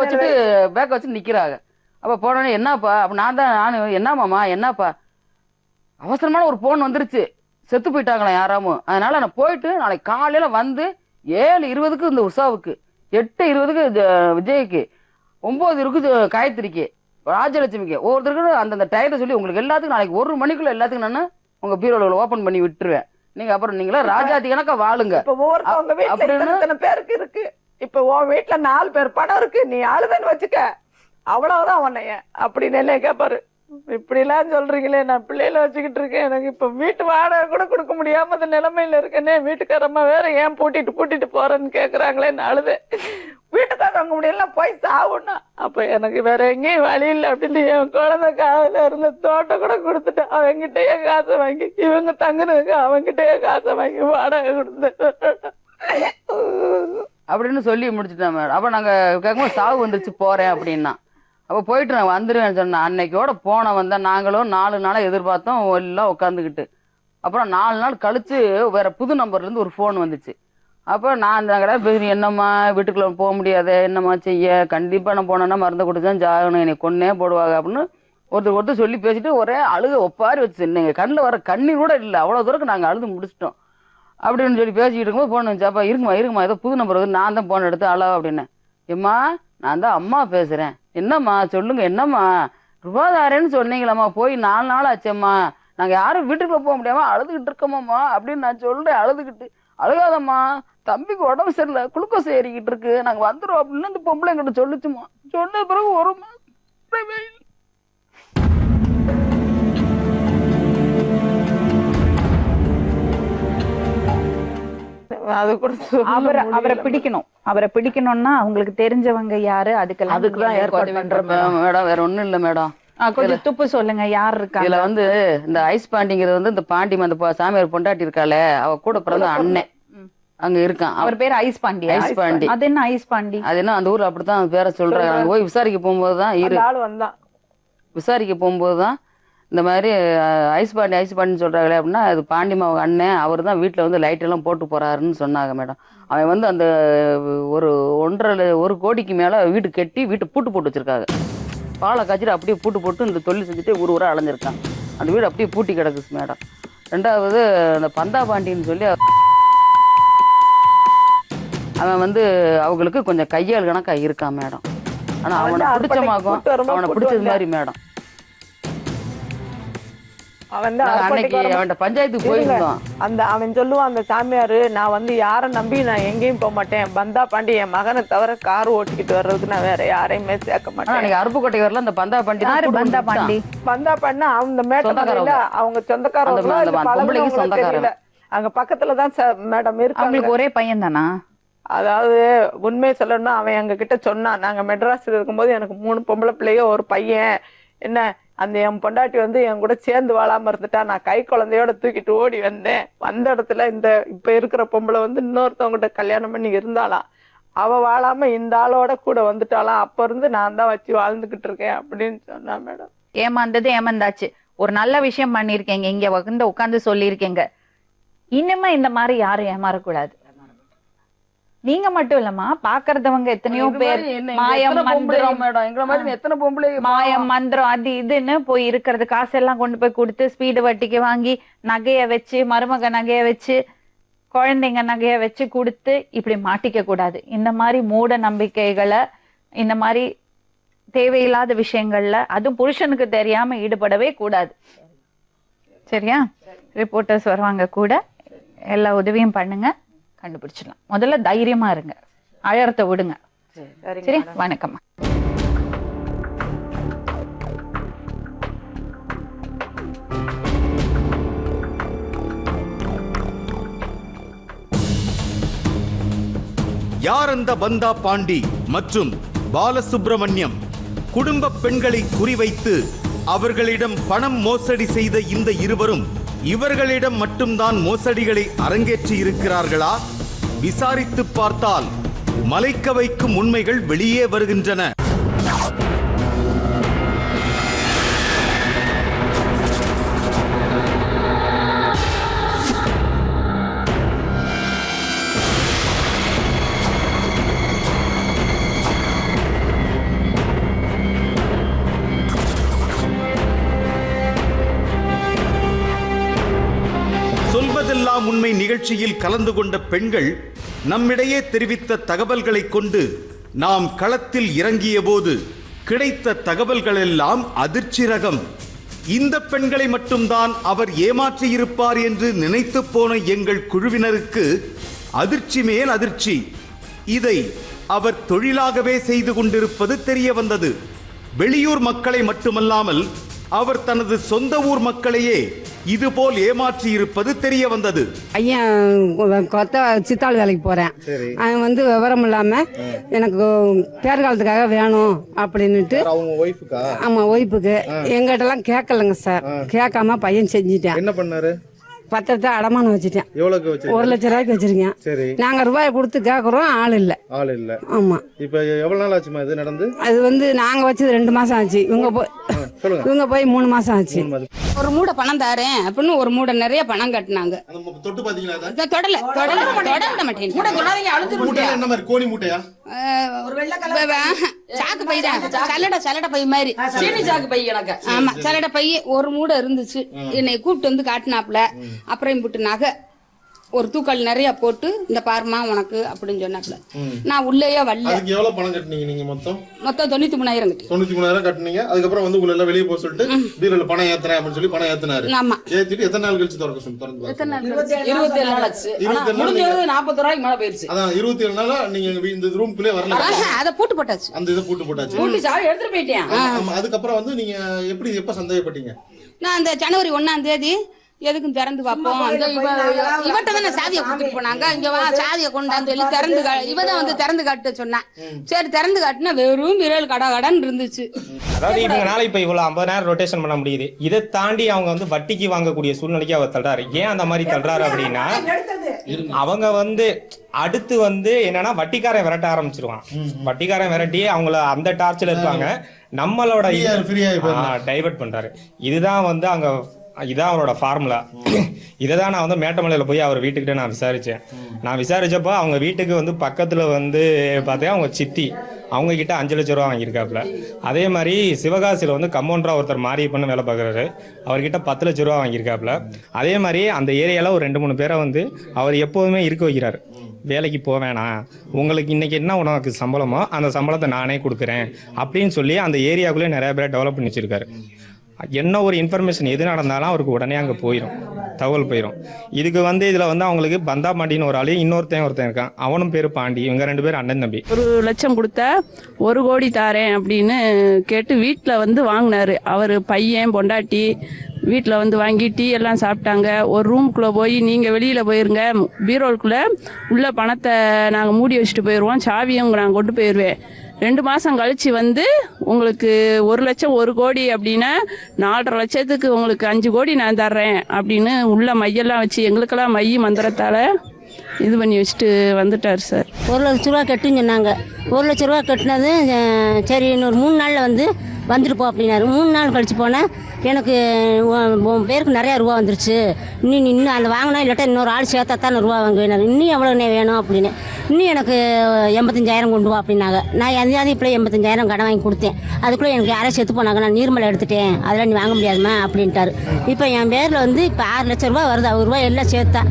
வச்சுட்டு நிற்கிறாங்க. அப்போ போனோடனே என்னப்பா, அப்போ நான் என்னமாம்மா என்னப்பா, அவசரமான ஒரு ஃபோன் வந்துருச்சு, செத்து போயிட்டாங்களா யாராமும், அதனால நான் போயிட்டு நாளைக்கு காலையில வந்து 7:20 இந்த உஷாவுக்கு, 8:20 விஜய்க்கு, 9:00 காயத்ரிக்கு, ராஜலட்சுமிக்கு, ஒவ்வொருத்தருக்கு அந்தந்த டயத்தை சொல்லி உங்களுக்கு எல்லாத்துக்கும் நாளைக்கு 1 மணிக்குள்ள எல்லாத்துக்கும் நான் உங்க பீரோல ஓபன் பண்ணி விட்டுருவேன். நீங்க அப்புறம் நீங்களா ராஜாதி கணக்கா வாழுங்க அப்படின்னு பேருக்கு இருக்கு. இப்ப உன் வீட்டுல 4 பேர் படம் இருக்கு, நீ ஆளுதன்னு வச்சுக்க, அவ்வளவுதான் உன்னைய அப்படின்னு என்ன கேப்பாரு. இப்படி எல்லாம் சொல்றீங்களே, நான் பிள்ளையில வச்சுக்கிட்டு இருக்கேன், எனக்கு இப்ப வீட்டு வாடகை கூட கொடுக்க முடியாம அந்த நிலைமையில இருக்கேனே, வீட்டுக்காரம்மா வேற ஏன் பூட்டிட்டு போறேன்னு கேக்குறாங்களே, அழுது வீட்டுக்காரவங்க முடியல போய் சாவுன்னா, அப்ப எனக்கு வேற எங்கேயும் வழி இல்லை அப்படின்னு என் குழந்தை காலையில இருந்த தோட்டம் கூட கொடுத்துட்டு அவங்கிட்டயே காசை வாங்கி, இவங்க தங்குறதுக்கு அவங்கிட்டயே காசை வாங்கி வாடகை கொடுத்து அப்படின்னு சொல்லி முடிச்சுட்டேன் மேடம். அப்ப நாங்க கேட்கும்போது சாவு வந்துருச்சு போறேன் அப்படின்னா, அப்போ போயிட்டு நான் வந்துடுவேன்னு சொன்னேன். அன்னைக்கோட போன வந்தேன், நாங்களும் 4 நாளாக எதிர்பார்த்தோம் எல்லாம் உட்காந்துக்கிட்டு. அப்புறம் 4 நாள் கழிச்சு வேற புது நம்பர்லேருந்து ஒரு ஃபோன் வந்துச்சு. அப்போ நான் நாங்கள் பேசுகிறேன், என்னம்மா வீட்டுக்குள்ளே போக முடியாது, என்னம்மா செய்ய, கண்டிப்பாக நான் போனேன்னா மருந்து கொடுத்தேன் ஜாகணும், என்னை கொன்னே போடுவாங்க அப்படின்னு ஒருத்தர் சொல்லி பேசிட்டு ஒரே அழுக ஒப்பாரி வச்சு, நீங்கள் கண்ணில் வர கண்ணீர் கூட இல்லை, அவ்வளோ தூரம் நாங்கள் அழுது முடிச்சிட்டோம் அப்படின்னு சொல்லி பேசிக்கிட்டு இருக்கும்போது ஃபோன் வந்துச்சு. அப்போ இருக்குமா ஏதோ புது நம்பர் வந்து நான் தான் ஃபோன் எடுத்து அழா அப்படின்னேன். எம்மா நான் தான் அம்மா பேசுகிறேன், என்னம்மா சொல்லுங்க, என்னம்மா ரூபாதாரேன்னு சொன்னீங்களாம்மா, போய் 4 நாள் ஆச்சம்மா, நாங்கள் யாரும் வீட்டுக்குள்ளே போக முடியாமல் அழுதுகிட்டு இருக்கோமாம்மா அப்படின்னு நான் சொல்கிறேன் அழுதுகிட்டு. அழுகாதம்மா, தம்பிக்கு உடம்பு சரியில்லை, குளுக்கோஸ் ஏறிக்கிட்டு இருக்கு, நாங்க வந்துடும் அப்படின்னு அந்த பொம்பளை என்கிட்ட சொல்லுச்சுமா. சொன்ன பிறகு ஒரு மாசம் அது கூட அவரை பிடிக்கணும். அவரை பிடிக்கணும்னா அவங்களுக்கு தெரிஞ்சவங்க யாரு, அதுக்குதான் ஏற்பாடு பண்றேன் மேடம். வேற ஒண்ணும் இல்ல மேடம். கொஞ்சம் துப்பு சொல்லுங்க, யார் இருக்கா இதுல வந்து இந்த ஐஸ் பாண்டிங்கிறது வந்து இந்த பாண்டி அந்த சாமியார் பொண்டாட்டி இருக்காளே, அவ கூட பிறந்த அண்ணன் அங்க இருக்கான். அவர் பேர் ஐஸ் பாண்டி. ஐஸ் பாண்டி. அது என்ன ஐஸ் பாண்டி? அது என்ன அந்த ஊர்ல அப்படித்தான் அந்த பேரை சொல்றாங்க. அங்க போய் விசாரிக்க போகும்போதுதான் விசாரிக்க போகும்போதுதான் இந்த மாதிரி ஐஸ் பாண்டின்னு சொல்றாங்களே அப்படின்னா, அது பாண்டிமாவு அண்ணன், அவர் தான் வீட்டுல வந்து லைட் எல்லாம் போட்டு போறாருன்னு சொன்னாங்க மேடம். அவன் வந்து அந்த ஒரு 1.5 கோடிக்கு மேல வீட்டு கட்டி வீட்டு பூட்டு போட்டு வச்சிருக்காங்க. பாலை காய்ச்சிட்டு அப்படியே பூட்டு போட்டு இந்த தொழில் செஞ்சுட்டு ஊரா அலைஞ்சிருக்கான். அந்த வீடு அப்படியே பூட்டி கிடக்குது மேடம். ரெண்டாவது அந்த பந்தா பாண்டின்னு சொல்லி அவன் வந்து அவங்களுக்கு கொஞ்சம் கையால் கணக்கா இருக்கான் மேடம். ஆனா அவனை பிடிச்சமாகும், அவனை பிடிச்சது மாதிரி மேடம். அன்னைக்கு அவன் பஞ்சாயத்துக்கு போயிருந்தோம். அவன் சொல்லுவான் அந்த சாமியாரு, நான் வந்து யாரை நம்பி நான் எங்கேயும் போக மாட்டேன், பந்தா பாண்டி என் மகனை தவிர கார் ஓட்டிக்கிட்டு வர்றதுக்கு நான் வேற யாரையுமே சேர்க்க மாட்டேன். அன்னைக்கு அருப்புக்கோட்டை வரல அந்த பந்தா பாண்டி. பந்தா பாண்டி பந்தா பாண்டினா அந்த மேட்டர்ல அவங்க சொந்தக்காரங்க அங்க பக்கத்துலதான் மேடம் இருக்கு. அவங்களுக்கு ஒரே பையன் தானா? அதாவது உண்மையை சொல்லணும்னா அவன் எங்க கிட்ட சொன்னான், நாங்க மெட்ராஸ்ல இருக்கும்போது எனக்கு 3 பொம்பளை பிள்ளைய ஒரு பையன், என்ன அந்த என் பொண்டாட்டி வந்து என் கூட சேர்ந்து வாழாம இருந்துட்டா, நான் கை குழந்தையோட தூக்கிட்டு ஓடி வந்தேன். வந்த இடத்துல இந்த இப்ப இருக்கிற பொம்பளை வந்து இன்னொருத்தவங்கிட்ட கல்யாணம் பண்ணி இருந்தாலாம், அவ வாழாம இந்த ஆளோட கூட வந்துட்டாலாம், அப்ப இருந்து நான் தான் வச்சு வாழ்ந்துகிட்டு இருக்கேன் அப்படின்னு சொன்னா மேடம். ஏமாந்தது ஏமாந்தாச்சு, ஒரு நல்ல விஷயம் பண்ணிருக்கீங்க, இங்க வந்து உட்காந்து சொல்லியிருக்கீங்க. இனிமே இந்த மாதிரி யாரும் ஏமாறக்கூடாது. நீங்க மட்டும் இல்லம்மா, பாக்குறதவங்க எத்தனையோ பேர் மாயம் மந்திரம் அது இதுன்னு போய் இருக்கிறது காசெல்லாம் கொண்டு போய் கொடுத்து ஸ்பீடு வட்டிக்கு வாங்கி நகைய வச்சு, மருமக நகைய வச்சு, குழந்தைங்க நகைய வச்சு கொடுத்து இப்படி மாட்டிக்க கூடாது. இந்த மாதிரி மூட நம்பிக்கைகளை, இந்த மாதிரி தேவையில்லாத விஷயங்கள்ல அதுவும் புருஷனுக்கு தெரியாம ஈடுபடவே கூடாது. சரியா? ரிப்போர்ட்டர்ஸ் வருவாங்க கூட, எல்லா உதவியும் பண்ணுங்க, கண்டுபிடிச்சிடலாம். முதல்ல தைரியமா இருங்க, அழறத்தை விடுங்க. சரி, வணக்கம். யார் அந்த பந்தா பாண்டி மற்றும் பாலசுப்ரமணியம்? குடும்ப பெண்களை குறிவைத்து அவர்களிடம் பணம் மோசடி செய்த இந்த இருவரும் இவர்களிடம் மட்டும்தான் மோசடிகளை அரங்கேற்றி இருக்கிறார்களா? விசாரித்து பார்த்தால் மலைக்க வைக்கும் உண்மைகள் வெளியே வருகின்றன. சொல்வதெல்லாம் உண்மை நிகழ்ச்சியில் கலந்து கொண்ட பெண்கள் நம்மிடையே தெரிவித்த தகவல்களை கொண்டு நாம் களத்தில் இறங்கிய போது கிடைத்த தகவல்கள் எல்லாம் அதிர்ச்சி ரகம். இந்த பெண்களை மட்டும்தான் அவர் ஏமாற்றியிருப்பார் என்று நினைத்து போன எங்கள் குழுவினருக்கு அதிர்ச்சி மேல் அதிர்ச்சி. இதை அவர் தொழிலாகவே செய்து கொண்டிருப்பது தெரிய வந்தது. வெளியூர் மக்களை மட்டுமல்லாமல் அவர் தனது சொந்த ஊர் மக்களையே இதுபோல் ஏமாற்றி இருப்பது தெரிய வந்தது. ஐயன் கொத்த சித்தாள் வேலைக்கு போறேன். அவன் வந்து விவரம் இல்லாம எனக்கு பேர்காலத்துக்காக வேணும் அப்படின்னுட்டு, ஆமா ஒய்ஃபுக்கு எங்கிட்ட எல்லாம் கேட்கலங்க சார். கேட்காம பையன் செஞ்சுட்டேன். என்ன பண்ணாரு? பத்திரத்தை அடமானம் வச்சுட்டேன். எவ்வளவுக்கு வச்சிருக்கீங்க? 1 லட்சம் ரூபாய்க்கு வச்சிருக்கேன். சரி. நாங்க ரூபாயை கொடுத்து கேக்குறோம், ஆள் இல்ல. ஆள் இல்ல. ஆமா. இப்ப எவ்வளவு நாள் ஆச்சுமா இது நடந்து? அது வந்து நாங்க வச்சது 2 மாசம் ஆச்சு. இவங்க போய் 3 மாசம் ஆச்சு. ஒரு மூடை பணம் தாரேன் அப்படின்னு ஒரு மூடை நிறைய பணம் கட்டினாங்க. தொட்டு பாத்தீங்களா? தொடல மாட்டேன். என்ன மாதிரி கோணி மூட்டையா? சாக்கு பை தான், சல்லடை பை மாதிரி. சாக்கு பை கணக்கு. ஆமா, சல்லடை பை ஒரு மூடை இருந்துச்சு. என்னை கூப்பிட்டு வந்து காட்டினாப்புல. அப்புறம் போட்டு நகை ஒரு தூக்கல் நிறைய போட்டு இந்த பாருமா உனக்கு அப்படின்னு சொன்னாப்புல. நான் உள்ளேயே வரல. அதுக்கு எவ்வளவு பணம் கட்டினீங்க நீங்க? மொத்தம் 93,000 கட்டி. 93,000 கட்டினீங்க. அதுக்கப்புறம் வந்து உங்களை எல்லாம் வெளியே போக சொல்லிட்டு பீரோல பணம் ஏத்துறேன் அப்படின்னு சொல்லி பணம் ஏத்துனாரு. ஆமா. ஏத்திட்டு எத்தனை நாள் கழிச்சு திறக்க சொல்லி திறந்து? எத்தனை நாள்? 27 நாள் ஆச்சு. முடிஞ்சது 40 ரூபாய்க்கு மேல போயிருச்சு. அதான் 27 நாளா நீங்க இந்த ரூம்குள்ளே வரல. அதை பூட்டு போட்டாச்சு. அந்த இதை பூட்டு போட்டாச்சு. பூட்டி சாவி எடுத்துட்டு போயிட்டேன். அதுக்கப்புறம் வந்து நீங்க எப்ப சந்தேகப்பட்டீங்க? நான் அந்த ஜனவரி 1ஆம் தேதி எதுக்கும் திறந்து பார்ப்போம். இவட்ட தானே சாதியை கொடுத்துட்டு போனாங்க. இங்க வா சாதியை கொண்டாந்து சொல்லி திறந்து இவதான் வந்து திறந்து காட்டு சொன்னான். சரி திறந்து காட்டுனா வெறும் விரல் கடன் இருந்துச்சு. அதாவது இவங்கனால இப்ப இவ்வளவு 50,000 ரொட்டேஷன் பண்ண முடியுது. இதை தாண்டி அவங்க வந்து வட்டிக்கு வாங்கக்கூடிய சூழ்நிலைக்கு அவர் தள்ளுறாரு. ஏன் அந்த மாதிரி தள்ளுறாரு அப்படின்னா, அவங்க வந்து அடுத்து வந்து என்னன்னா வட்டிக்காரன் விரட்ட ஆரம்பிச்சிருவான். வட்டிக்காரன் விரட்டி அவங்கள அந்த டார்ச்சர்ல இருப்பாங்க. நம்மளோட டைவர்ட் பண்றாரு. இதுதான் வந்து அங்க இதான் அவரோட ஃபார்முலா. இதை தான் நான் வந்து மேட்டமலையில் போய் அவர் வீட்டுக்கிட்ட நான் விசாரித்தேன். நான் விசாரித்தப்போ அவங்க வீட்டுக்கு வந்து பக்கத்தில் வந்து பார்த்தேன் அவங்க சித்தி அவங்க கிட்ட 5 லட்ச ரூபா வாங்கியிருக்காப்புல. அதே மாதிரி சிவகாசியில் வந்து கம்பவுண்டராக ஒருத்தர் மாறி பண்ண வேலை பார்க்குறாரு. அவர்கிட்ட 10 லட்ச ரூபா வாங்கியிருக்காப்புல. அதே மாதிரி அந்த ஏரியாவில் ஒரு 2-3 பேரை வந்து அவர் எப்போதுமே இருக்க வைக்கிறார். வேலைக்கு போவேணாம், உங்களுக்கு இன்னைக்கு என்ன உனக்கு சம்பளமோ அந்த சம்பளத்தை நானே கொடுக்குறேன் அப்படின்னு சொல்லி அந்த ஏரியாவுக்குள்ளே நிறைய பேரை டெவலப் பண்ணி வச்சிருக்காரு. என்ன ஒரு இன்ஃபர்மேஷன் எது நடந்தாலும் அவருக்கு உடனே அங்கே போயிடும், தகவல் போயிடும். இதுக்கு வந்து இதில் வந்து அவங்களுக்கு பந்தா பாண்டின்னு ஒரு ஆளு, ஒருத்தன் இருக்கான், அவனும் பேர் பாண்டி. இவங்க 2 பேரும் அண்ணன் தம்பி. 1 லட்சம் கொடுத்தா 1 கோடி தாரேன் அப்படின்னு கேட்டு வீட்டில் வந்து வாங்கினாரு. அவர் பையன் பொண்டாட்டி வீட்டில் வந்து வாங்கி டீ எல்லாம் சாப்பிட்டாங்க. ஒரு ரூமுக்குள்ளே போய் நீங்கள் வெளியில் போயிருங்க, பீரோலுக்குள்ளே உள்ள பணத்தை நாங்கள் மூடி வச்சுட்டு போயிடுவோம், சாவியும் நாங்கள் கொண்டு போயிடுவேன். 2 மாதம் கழிச்சு வந்து உங்களுக்கு 1 லட்சம் 1 கோடி அப்படின்னா 4.5 லட்சத்துக்கு உங்களுக்கு 5 கோடி நான் தர்றேன் அப்படின்னு உள்ள மையெல்லாம் வச்சு எங்களுக்கெல்லாம் மை மந்திரத்தால் இது பண்ணி வச்சுட்டு வந்துட்டார் சார். 1 லட்ச ரூபா கட்டுன்னு சொன்னாங்க. 1 லட்ச ரூபா கட்டினது சரி இன்னொரு 3 நாளில் வந்துட்டு போ அப்படின்னாரு. 3 நாள் கழிச்சு போனேன். எனக்கு உன் பேருக்கு நிறையா ரூபா வந்துருச்சு, இன்னும் அந்த வாங்கினா இல்லாட்டா இன்னொரு ஆள் சேர்த்தா தான் ரூபா வாங்குவேன், இன்னும் எவ்வளோண்ணே வேணும் அப்படின்னு. இன்னும் எனக்கு 85,000 கொண்டு வா அப்படின்னாங்க. நான் எந்தையாவது இப்போலாம் 85,000 கடன் வாங்கி கொடுத்தேன். அதுக்குள்ளே எனக்கு யாரும் செத்து போனாங்க, நான் நீர்மலை எடுத்துட்டேன், அதெல்லாம் நீ வாங்க முடியாதுமா அப்படின்ட்டாரு. இப்போ என் பேரில் வந்து இப்போ 6 லட்ச ரூபா வருது, அவர் ரூபா எல்லாம் சேர்த்தா.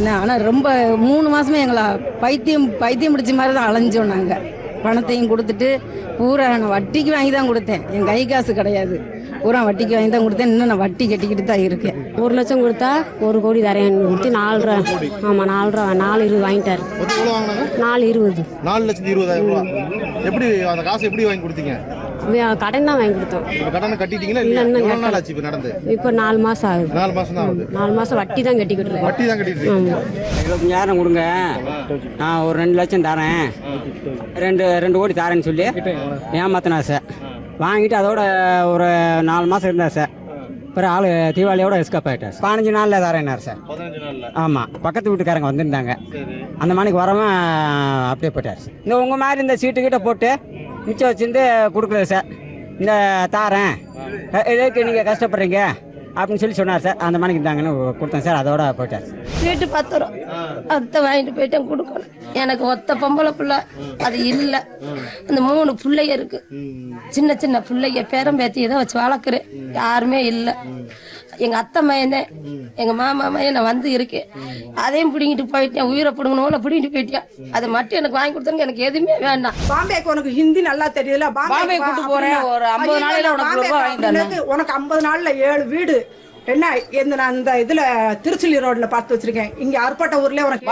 என்ன ஆனால் ரொம்ப 3 மாதமே எங்களை பைத்தியம் பிடிச்ச மாதிரி தான் அலைஞ்சோம். நாங்கள் பணத்தையும் கொடுத்துட்டு பூரா நான் வட்டிக்கு வாங்கி தான் கொடுத்தேன். என் கை காசு கிடையாது, பூரா வட்டிக்கு வாங்கி தான் கொடுத்தேன். இன்னும் நான் வட்டி கட்டிக்கிட்டு தான் இருக்கேன். 1 லட்சம் கொடுத்தா 1 கோடி தரேன் கொடுத்து 4.5. ஆமாம் 4.20 வாங்கிட்டாரு. 4.20. 4,20,000 ரூபா. எப்படி அந்த காசு எப்படி வாங்கி கொடுத்தீங்க? கடன் தான் வாங்கி கொடுத்தோம். கடனை கட்டிட்டீங்களா? எவ்வளவு நாள் ஆச்சு இப்போ நடந்து? இப்போ 4 மாதம் ஆகுது. 4 மாசம் தான் ஆகுது. 4 மாதம் வட்டி தான் கட்டிக்கிட்டு இருக்கேன். வட்டி தான் கட்டிட்டு இருக்கீங்க. 25,000 கொடுங்க, நான் ஒரு 2 லட்சம் தரேன், 2 கோடி தரேன்னு சொல்லி ஏமாத்தினா சார். வாங்கிட்டு அதோட ஒரு 4 மாதம் இருந்தார் சார். அப்புறம் ஆள் தீபாவளியோட எஸ்கேப் ஆகிட்டார். 15 நாளில் தரேன்னார் சார். 15 நாள்ல? ஆமாம், பக்கத்து வீட்டுக்காரங்க வந்திருந்தாங்க. அந்த மணிக்கு வரவன் அப்படியே போயிட்டார் சார். இந்த உங்கள் மாதிரி இந்த சீட்டுக்கிட்ட போட்டு மிச்சம் வச்சுருந்து கொடுக்குறது சார். இந்த தாரேன், எதுக்கு நீங்கள் கஷ்டப்படுறீங்க அப்படின்னு சொல்லி சொன்னார் சார். அந்த மணிக்கு இருந்தாங்கன்னு கொடுத்தேன் சார். அதோட போயிட்டார் சார். வீட்டு 10 ரூபா அத்தை வாங்கிட்டு போயிட்டேன் கொடுக்கணும். எனக்கு ஒத்த பொம்பளை பிள்ளை அது இல்லை. அந்த 3 பிள்ளைங்க இருக்கு, சின்ன சின்ன பிள்ளைங்க, பேரம்பேத்தியை தான் வச்சு வளர்க்குறேன். யாருமே இல்லை. எங்க அத்தை மையனே எங்க மாமா மையன் நான் வந்து இருக்கேன். அதையும் பிடிங்கிட்டு போயிட்டேன், உயிரை பிடுங்கணும் பிடிங்கிட்டு போயிட்டேன். அதை மட்டும் எனக்கு வாங்கி கொடுத்தாங்க, எனக்கு எதுவுமே வேண்டாம். பாம்பேக்கு உனக்கு ஹிந்தி நல்லா தெரியல, பாம்பே கூட்டு போறேன். ஒரு 50 நாளையில உனக்கு 50 நாள்ல 7 வீடு என்ன நான் இந்த இதுல திருச்சிலி ரோட்ல பார்த்து வச்சிருக்கேன். இங்க அற்பட்ட ஊர்ல உனக்கு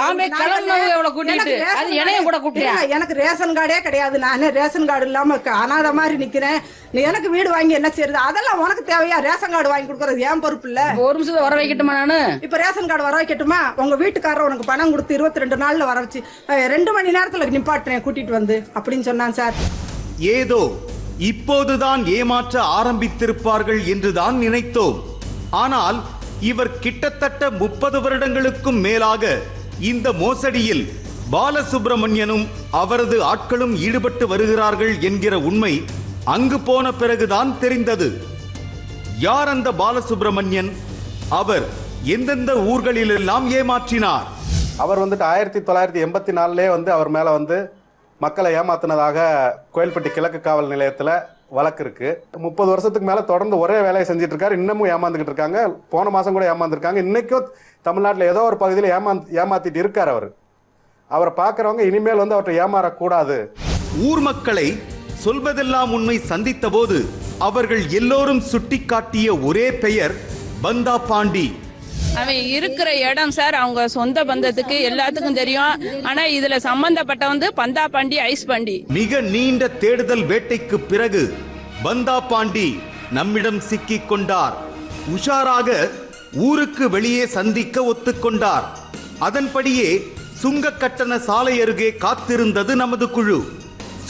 எனக்கு ரேஷன் கார்டே கிடையாது. நானே ரேஷன் கார்டு இல்லாம அனாதை மாதிரி நிக்கிறேன். நீ எனக்கு வீடு வாங்கி என்ன செய்யுது? அதெல்லாம் உனக்கு தேவையா? ரேஷன் கார்டு வாங்கி கொடுக்கறது ஏன் பொறுப்பு இல்ல? ஒரு நிமிஷம் வர வைக்கட்டுமா? நானு இப்ப ரேஷன் கார்டு வர வைக்கட்டுமா? உங்க வீட்டுக்காரர் உனக்கு பணம் கொடுத்து 22 நாள்ல வர வச்சு 2 மணி நேரத்துல நிப்பாட்டுறேன் கூட்டிட்டு வந்து அப்படின்னு சொன்னான் சார். ஏதோ இப்போதுதான் ஏமாற்ற ஆரம்பித்திருப்பார்கள் என்றுதான் நினைத்தோம். ஆனால் இவர் கிட்டத்தட்ட 30 வருடங்களுக்கும் மேலாக இந்த மோசடியில் பாலசுப்ரமணியனும் அவரது ஆட்களும் ஈடுபட்டு வருகிறார்கள் என்கிற உண்மை அங்கு போன பிறகுதான் தெரிந்தது. யார் அந்த பாலசுப்ரமணியன்? அவர் எந்தெந்த ஊர்களிலெல்லாம் ஏமாற்றினார்? அவர் வந்துட்டு 1984 வந்து அவர் மேல வந்து மக்களை ஏமாத்தினதாக கோயில்பட்டி கிழக்கு காவல் நிலையத்தில் வழக்கு இருக்கு. 30 வருஷத்துக்கு மேல தொடர்ந்து ஒரே வேலையை செஞ்சுட்டு இருக்காரு. இன்னமும் ஏமாந்துக்கிட்டு இருக்காங்க. போன மாசம் கூட ஏமாந்துருக்காங்க. இன்னைக்கும் தமிழ்நாட்டில் ஏதோ ஒரு பகுதியில் ஏமாத்திட்டு இருக்காரு அவர். அவரை பார்க்கறவங்க இனிமேல் வந்து அவர்கிட்ட ஏமாறக்கூடாது. ஊர் மக்களை சொல்வதெல்லாம் உண்மை சந்தித்த போது அவர்கள் எல்லோரும் சுட்டிக்காட்டிய ஒரே பெயர் பந்தா பாண்டி. அவன் இருக்கிற இடம் சார் அவங்க சொந்த பந்தத்துக்கு எல்லாத்துக்கும் தெரியும். ஆனா இதுல சம்பந்தப்பட்ட வந்து பந்தா பாண்டி, ஐஸ் பாண்டி. மிக நீண்ட தேடுதல் வேட்டைக்கு பிறகு பந்தா பாண்டி நம்மிடம் சிக்கிக் கொண்டார். உஷாராக ஊருக்கு வெளியே சந்திக்க ஒத்துக்கொண்டார். அதன்படியே சுங்க கட்டண சாலை அருகே காத்திருந்தது நமது குழு.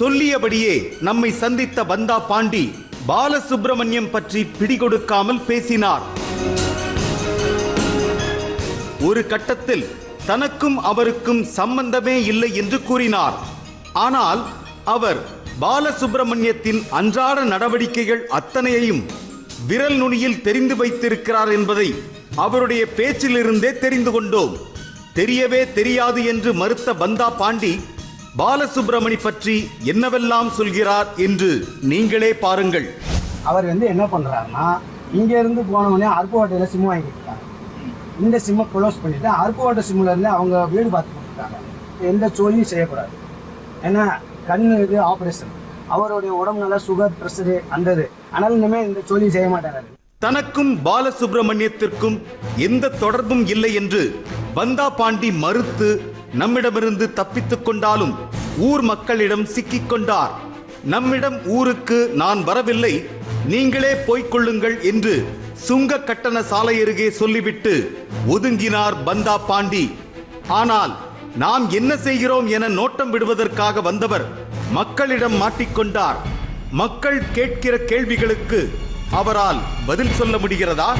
சொல்லியபடியே நம்மை சந்தித்த பந்தா பாண்டி பாலசுப்ரமணியம் பற்றி பிடிகொடுக்காமல் பேசினார். ஒரு கட்டத்தில் தனக்கும் அவருக்கும் சம்பந்தமே இல்லை என்று கூறினார். ஆனால் அவர் பாலசுப்ரமணியத்தின் அன்றாட நடவடிக்கைகள் அத்தனையையும் விரல் நுனியில் தெரிந்து வைத்திருக்கிறார் என்பதை அவருடைய பேச்சிலிருந்தே தெரிந்து கொண்டோம். தெரியவே தெரியாது என்று மறுத்த பந்தா பாண்டி பாலசுப்ரமணி பற்றி என்னவெல்லாம் சொல்கிறார் என்று நீங்களே பாருங்கள். அவர் வந்து என்ன பண்றாருன்னா, இங்க இருந்து போனவொடனே அருப்புக்கோட்டையில சிம் வாங்கிட்டாங்க. இந்த சிம்மை க்ளோஸ் பண்ணிட்டு அருப்புக்கோட்டை சிம்ல இருந்து அவங்க வீடு பார்த்து கொடுத்துட்டாங்க. எந்த சோழியும் செய்யக்கூடாது. ஏன்னா கண்ணு இது ஆபரேஷன், அவருடைய உடம்பு நல்லா சுகர் பிரஷரு அந்தது. ஆனால் இனிமே இந்த சோழியும் செய்ய மாட்டாங்க. தனக்கும் பாலசுப்ரமணியத்திற்கும் எந்த தொடர்பும் இல்லை என்று பந்தா பாண்டி மறுத்து நம்மிடமிருந்து தப்பித்துக் கொண்டாலும் ஊர் மக்களிடம் சிக்கிக் கொண்டார். நம்மிடம் ஊருக்கு நான் வரவில்லை, நீங்களே போய்கொள்ளுங்கள் என்று சுங்க கட்டண சாலை அருகே சொல்லிவிட்டு ஒதுங்கினார் பந்தா பாண்டி. ஆனால் நாம் என்ன செய்கிறோம் என நோட்டம் விடுவதற்காக வந்தவர் மக்களிடம் மாட்டிக்கொண்டார். மக்கள் கேட்கிற கேள்விகளுக்கு அவரால் பதில் சொல்ல முடிகிறதா?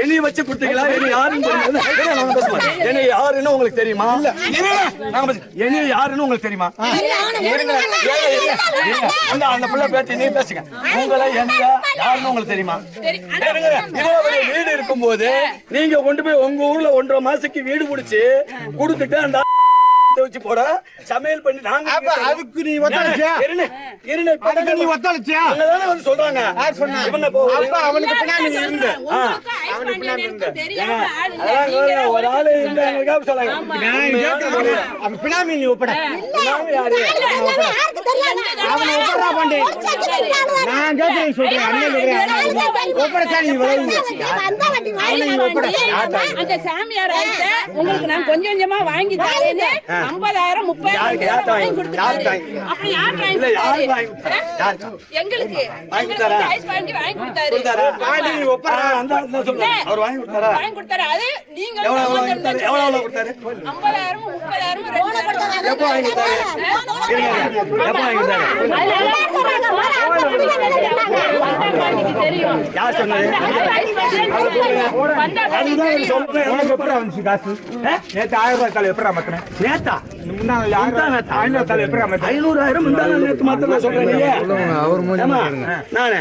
என்னைய வச்சு கொடுத்தீங்களா? என்னை யாருன்னு உங்களுக்கு தெரியுமா? என்ன யாருன்னு உங்களுக்கு தெரியுமா? அந்த பிள்ளை பேட்டி நீ பேசுங்க. உங்களை என்ன யாருன்னு உங்களுக்கு தெரியுமா? வீடு இருக்கும் போது நீங்க கொண்டு போய் உங்க ஊர்ல 1.5 மாசத்துக்கு வீடு முடிச்சு கொடுத்துட்டு அந்த வச்சு போட சமையல் பண்ணி நாங்க அதுக்கு நீ ஒத்தாளிச்சியா? அதுக்கு நீ ஒத்தாளிச்சியா? அங்கதானே வந்து சொல்றாங்க. யார் சொன்னா? இவங்க அப்ப அவனுக்கு பின்னாடி நீ இருந்த. அவனுக்கு பின்னாடி இருந்த. அதான் ஒரு ஆளு இருந்தாங்க சொல்றாங்க. நான் கேக்குறேன். அவன் பின்னாடி நீ ஒப்பட. பின்னாடி யாரு? அவனை ஒப்படா பாண்டி. நான் கேக்குறேன் சொல்றேன். அண்ணன் சொல்றேன். ஒப்பட சார் நீ வரீங்க. அவனை ஒப்பட. அந்த சாமியார் ஆயிட்ட உங்களுக்கு நான் கொஞ்சம் கொஞ்சமா வாங்கி தரேன்னு 50,000 30,000 வாங்கி கொடுத்தாரு. அப்ப யார் வாங்கி கொடுத்தாரு? எங்களுக்கு ஐஸ் பாண்டி வாங்கி கொடுத்தாரு. பாண்டி ஒப்பற அந்த சொல்றேன். அவர் வாங்கி கொடுத்தாரா? வாங்கி கொடுத்தாரு. அது நீங்க எவ்வளவு கொடுத்தாரு? 50,000 30,000 எப்போ வாங்கி கொடுத்தாரு? எப்போ வாங்கி கொடுத்தாரு? தெரியும். யார் சொன்னாரு? அதுதான் சொல்றேன். உனக்கு எப்பறா வந்து காசு? நேத்து 1000 ரூபாய் தலை எப்பறா மாத்துறேன்? நேத்தா முன்னால 500 தலை எப்பறா மாத்துறேன்? 500,000 முன்னால நேத்து மாத்துறத சொல்றேன் நீ. அவர் மூஞ்சி பாருங்க. நானே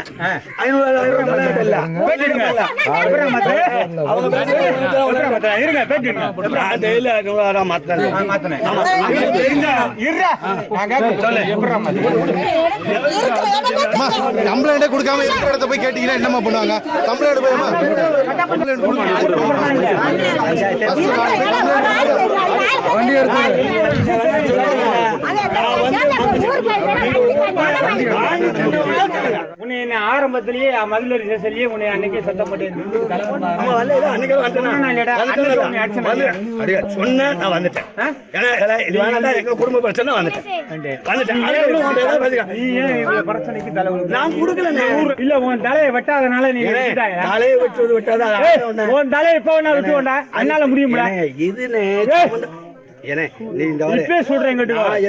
500,000 தலை இல்ல. பேட்டிடுங்க. எப்பறா மாத்துறேன்? அவங்க எப்பறா மாத்துறேன்? இருங்க பேட்டிடுங்க. எப்பறா டெய்லி 500,000 மாத்துறேன். மாத்துறேன். ஆமா. தெரிஞ்சா இருடா. நான் கேக்குறேன் சொல்லு எப்பறா மாத்துறேன்? கம்ப்ளைண்டே கொடுக்காம இருக்கிற இடத்த போய் கேட்டீங்கன்னா என்னமா பண்ணுவாங்க? கம்ப்ளைண்ட் போய்மா கம்ப்ளைண்ட் வண்டி எடுத்து உன்னை என்ன ஆரம்பத்திலேயே மதுரை ஸ்டேஷன்லயே உன்னை அன்னைக்கே சத்தம் போட்டு சொன்னேன். நான் வந்துட்டேன். இது வேணாண்டா எங்க குடும்ப பிரச்சனை வந்துட்டேன். பிரச்சனைக்கு தலைவர் நான் கொடுக்கல. இல்ல உன் தலையை வெட்டாதனால நீ தலையை வெட்டுவது வெட்டாத உன் தலையை இப்ப வேணா விட்டுவோண்டா. அதனால முடியும்ல. இது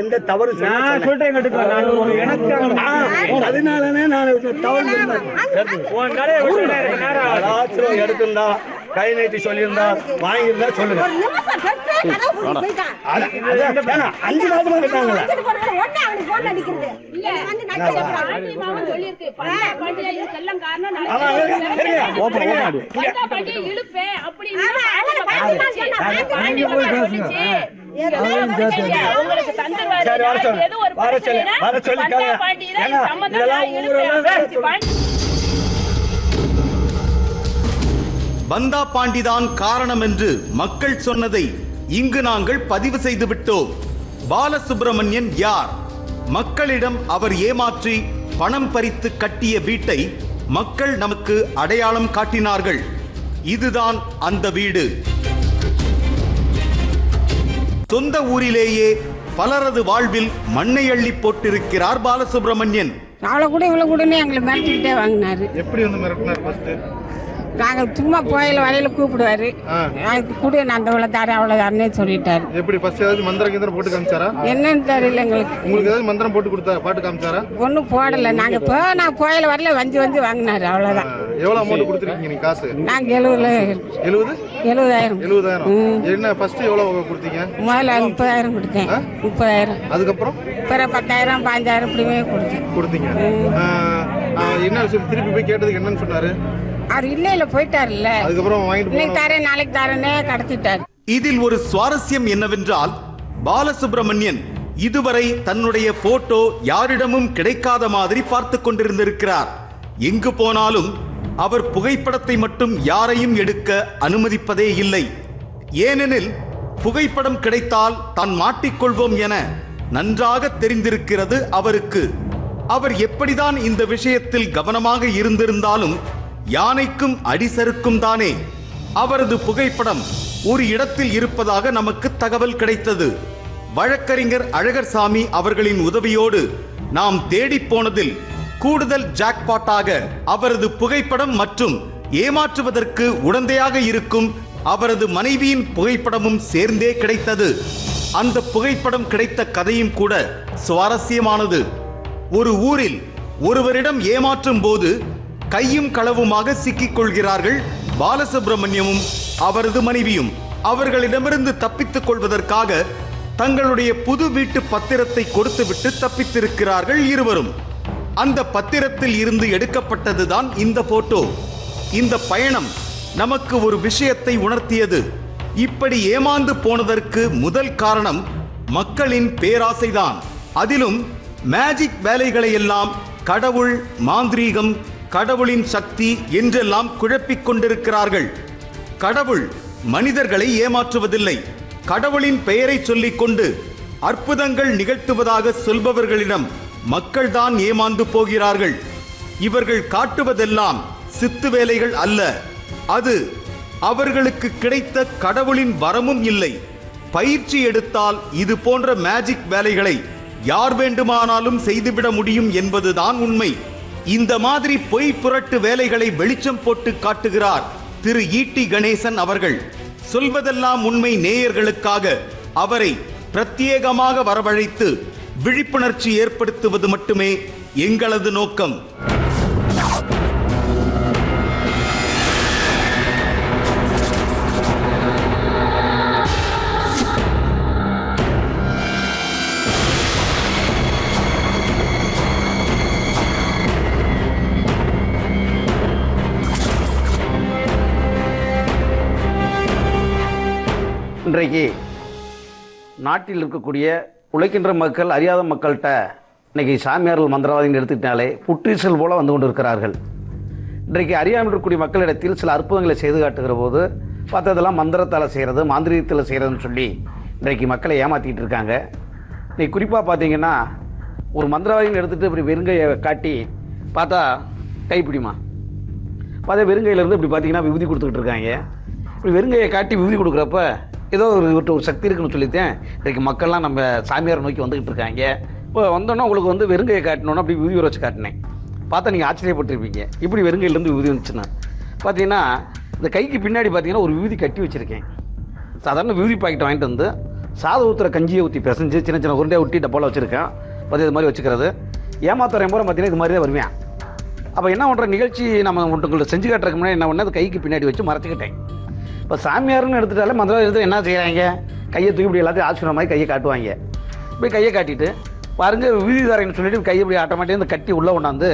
எந்த தவறு சொல்றேன் அதனாலனே நான் தவறு எடுத்திருந்தா கை நீட்டி சொல்லியிருந்தா வாங்கியிருந்தா சொல்லுங்க. 5 மாதமா இருக்காங்களா? பந்தா பாண்டிதான் காரணம் என்று மக்கள் சொன்னதை இங்கு நாங்கள் பதிவு செய்து விட்டோம். பாலசுப்ரமணியன் யார்? மக்களிடம் அவர் ஏமாற்றி பணம் பறித்து கட்டிய வீட்டை மக்கள் நமக்கு அடையாளம் காட்டினார்கள். இதுதான் அந்த வீடு. சொந்த ஊரிலேயே பலரது வாழ்வில் மண்ணை அள்ளி போட்டிருக்கிறார் பாலசுப்ரமணியன். அவ்வளோ கூட இவ்வளோ கூடன்னு எங்களை மிரட்டிக்கிட்டே வாங்கினாரு. எப்படி வந்து மிரட்டினார் ஃபர்ஸ்ட்? நாங்கள் சும்மா கோயில் வரையில கூப்பிடுவாரு, கூட நான் அந்த இவ்வளோ தரேன் அவ்வளோ தரேன்னே சொல்லிட்டாரு. எப்படி ஃபர்ஸ்ட் ஏதாவது மந்திரம் கிந்திரம் போட்டு காமிச்சாரா? என்னன்னு தெரியல எங்களுக்கு. உங்களுக்கு ஏதாவது மந்திரம் போட்டு கொடுத்தா பாட்டு காமிச்சாரா? ஒன்றும் போடலை. நாங்கள் இப்போ நான் கோயில் வரையில வந்து வாங்கினாரு, அவ்வளோதான். எவ்வளோ அமௌண்ட் கொடுத்துருக்கீங்க நீங்க காசு? நாங்கள் 70,000. என்ன ஃபர்ஸ்ட் எவ்வளோ கொடுத்தீங்க? முதல்ல 30,000 கொடுத்தேன். 30,000. அதுக்கப்புறம் பிறகு 10,000 15,000 இப்படிமே கொடுத்தீங்க. என்ன திருப்பி போய் கேட்டதுக்கு என்னன்னு சொன்னாரு? அவர் இல்ல போயிட்டாருல்ல. அதுக்கப்புறம் இன்னைக்கு தரேன் நாளைக்கு தரேனே கடத்திட்டாரு. இதில் ஒரு சுவாரஸ்யம் என்னவென்றால், பாலசுப்ரமணியன் இதுவரை தன்னுடைய போட்டோ யாரிடமும் கிடைக்காத மாதிரி பார்த்து கொண்டிருந்திருக்கிறார். எங்கு போனாலும் அவர் புகைப்படத்தை மட்டும் யாரையும் எடுக்க அனுமதிப்பதே இல்லை. ஏனெனில் புகைப்படம் கிடைத்தால் தான் மாட்டிக்கொள்வோம் என நன்றாக தெரிந்திருக்கிறது அவருக்கு. அவர் எப்படிதான் இந்த விஷயத்தில் கவனமாக இருந்திருந்தாலும் யானைக்கும் அடிசருக்கும் தானே. அவரது புகைப்படம் ஒரு இடத்தில் இருப்பதாக நமக்கு தகவல் கிடைத்தது. வழக்கறிஞர் அழகர்சாமி அவர்களின் உதவியோடு நாம் தேடி போனதில் கூடுதல் ஜாக்பாட்டாக அவரது புகைப்படம் மற்றும் ஏமாற்றுவதற்கு உடந்தையாக இருக்கும் அவரது மனைவியின் புகைப்படமும் சேர்ந்தே கிடைத்தது. அந்த புகைப்படம் கிடைத்த கதையும் கூட சுவாரஸ்யமானது. ஒரு ஊரில் ஒருவரிடம் ஏமாற்றும் போது கையும் களவுமாக சிக்கிக் கொள்கிறார்கள் பாலசுப்ரமணியமும் அவரது மனைவியும். அவர்களிடமிருந்து தப்பித்துக் கொள்வதற்காக தங்களுடைய புது வீட்டு பத்திரத்தை கொடுத்துவிட்டு தப்பித்திருக்கிறார்கள் இருவரும். அந்த பத்திரத்தில் இருந்து எடுக்கப்பட்டதுதான் இந்த போட்டோ. இந்த பயணம் நமக்கு ஒரு விஷயத்தை உணர்த்தியது. இப்படி ஏமாந்து போனதற்கு முதல் காரணம் மக்களின் பேராசைதான். அதிலும் மேஜிக் வேலைகளை எல்லாம் கடவுள், மாந்திரீகம், கடவுளின் சக்தி என்றெல்லாம் குழப்பிக் கொண்டிருக்கிறார்கள். கடவுள் மனிதர்களை ஏமாற்றுவதில்லை. கடவுளின் பெயரை சொல்லிக் கொண்டு அற்புதங்கள் நிகழ்த்துவதாக சொல்பவர்களிடம் மக்கள்தான் ஏமாந்து போகிறார்கள். இவர்கள் காட்டுவதெல்லாம் சித்து வேலைகள் அல்ல, அது அவர்களுக்கு கிடைத்த கடவுளின் வரமும் இல்லை. பயிற்சி எடுத்தால் இது போன்ற மேஜிக் வேலைகளை யார் வேண்டுமானாலும் செய்துவிட முடியும் என்பதுதான் உண்மை. இந்த மாதிரி பொய் புரட்டு வேலைகளை வெளிச்சம் போட்டு காட்டுகிறார் திரு ஈட்டி கணேசன் அவர்கள். சொல்வதெல்லாம் உண்மை நேயர்களுக்காக அவரை பிரத்யேகமாக வரவழைத்து விழிப்புணர்ச்சி ஏற்படுத்துவது மட்டுமே எங்களது நோக்கம். இன்றைக்கு நாட்டில் இருக்கக்கூடிய உழைக்கின்ற மக்கள், அறியாத மக்கள்கிட்ட இன்றைக்கி சாமியார்கள், மந்திரவாதிகள் எடுத்துக்கிட்டாலே புற்றீசல் போல வந்து கொண்டு இருக்கிறார்கள். இன்றைக்கு அறியாமல் இருக்கக்கூடிய மக்களிடத்தில் சில அற்புதங்களை செய்து காட்டுகிற போது பார்த்ததெல்லாம் மந்திரத்தால் செய்கிறது, மாந்திரிகத்தில் செய்கிறதுன்னு சொல்லி இன்றைக்கு மக்களை ஏமாற்றிக்கிட்டு இருக்காங்க. இன்றைக்கி குறிப்பாக பார்த்தீங்கன்னா ஒரு மந்திரவாதிகள் எடுத்துகிட்டு இப்படி வெறுங்கையை காட்டி பார்த்தா கைப்பிடிமா பார்த்தா வெறுங்கையிலேருந்து இப்படி பார்த்தீங்கன்னா விபூதி கொடுத்துக்கிட்டு இருக்காங்க. இப்படி வெறுங்கையை காட்டி விபூதி கொடுக்குறப்ப ஏதோ ஒரு சக்தி இருக்குன்னு சொல்லித்தேன் இன்றைக்கு மக்கள்லாம் நம்ம சாமியாரை நோக்கி வந்துக்கிட்டு இருக்காங்க. இப்போ வந்தோன்னா உங்களுக்கு வந்து வெறுங்கையை காட்டணுன்னா அப்படி விபூதி வச்சு காட்டினேன். பார்த்தா நீங்கள் ஆச்சரியப்பட்டிருப்பீங்க, இப்படி வெறுங்கையிலேருந்து விபூதி வந்துச்சுன்னா. பார்த்தீங்கன்னா இந்த கைக்கு பின்னாடி பார்த்தீங்கன்னா ஒரு விபூதி கட்டி வச்சுருக்கேன். சாதாரண விபூதி பாக்கெட் வாங்கிட்டு வந்து சாதம் ஊற்றுற கஞ்சியை ஊற்றி பிசைஞ்சு சின்ன சின்ன உருண்டையை ஊட்டி டப்பாவில் வச்சுருக்கேன். பார்த்து இது மாதிரி வச்சுக்கிறது. ஏமாத்துறேன் போகிற பார்த்தீங்கன்னா இது மாதிரி தான் வருவேன். அப்போ என்ன பண்ணுற நிகழ்ச்சி நம்ம உங்களுக்கு செஞ்சு காட்டுறதுக்கு முன்னாடி என்ன பண்ண, அது கைக்கு பின்னாடி வச்சு மறைச்சிக்கிட்டேன். இப்போ சாமியார்னு எடுத்துட்டாலே மந்திரம் எடுத்து என்ன செய்கிறாங்க, கையை தூக்கி இப்படி எல்லாத்தையும் ஆசிரியர் மாதிரி கையை காட்டுவாங்க. இப்படி கையை காட்டிட்டு பாருங்க விபூதிதாரன்னு சொல்லிட்டு கையை இப்படி ஆட்டோமேட்டிக்காக இந்த கட்டி உள்ளே கொண்டாந்து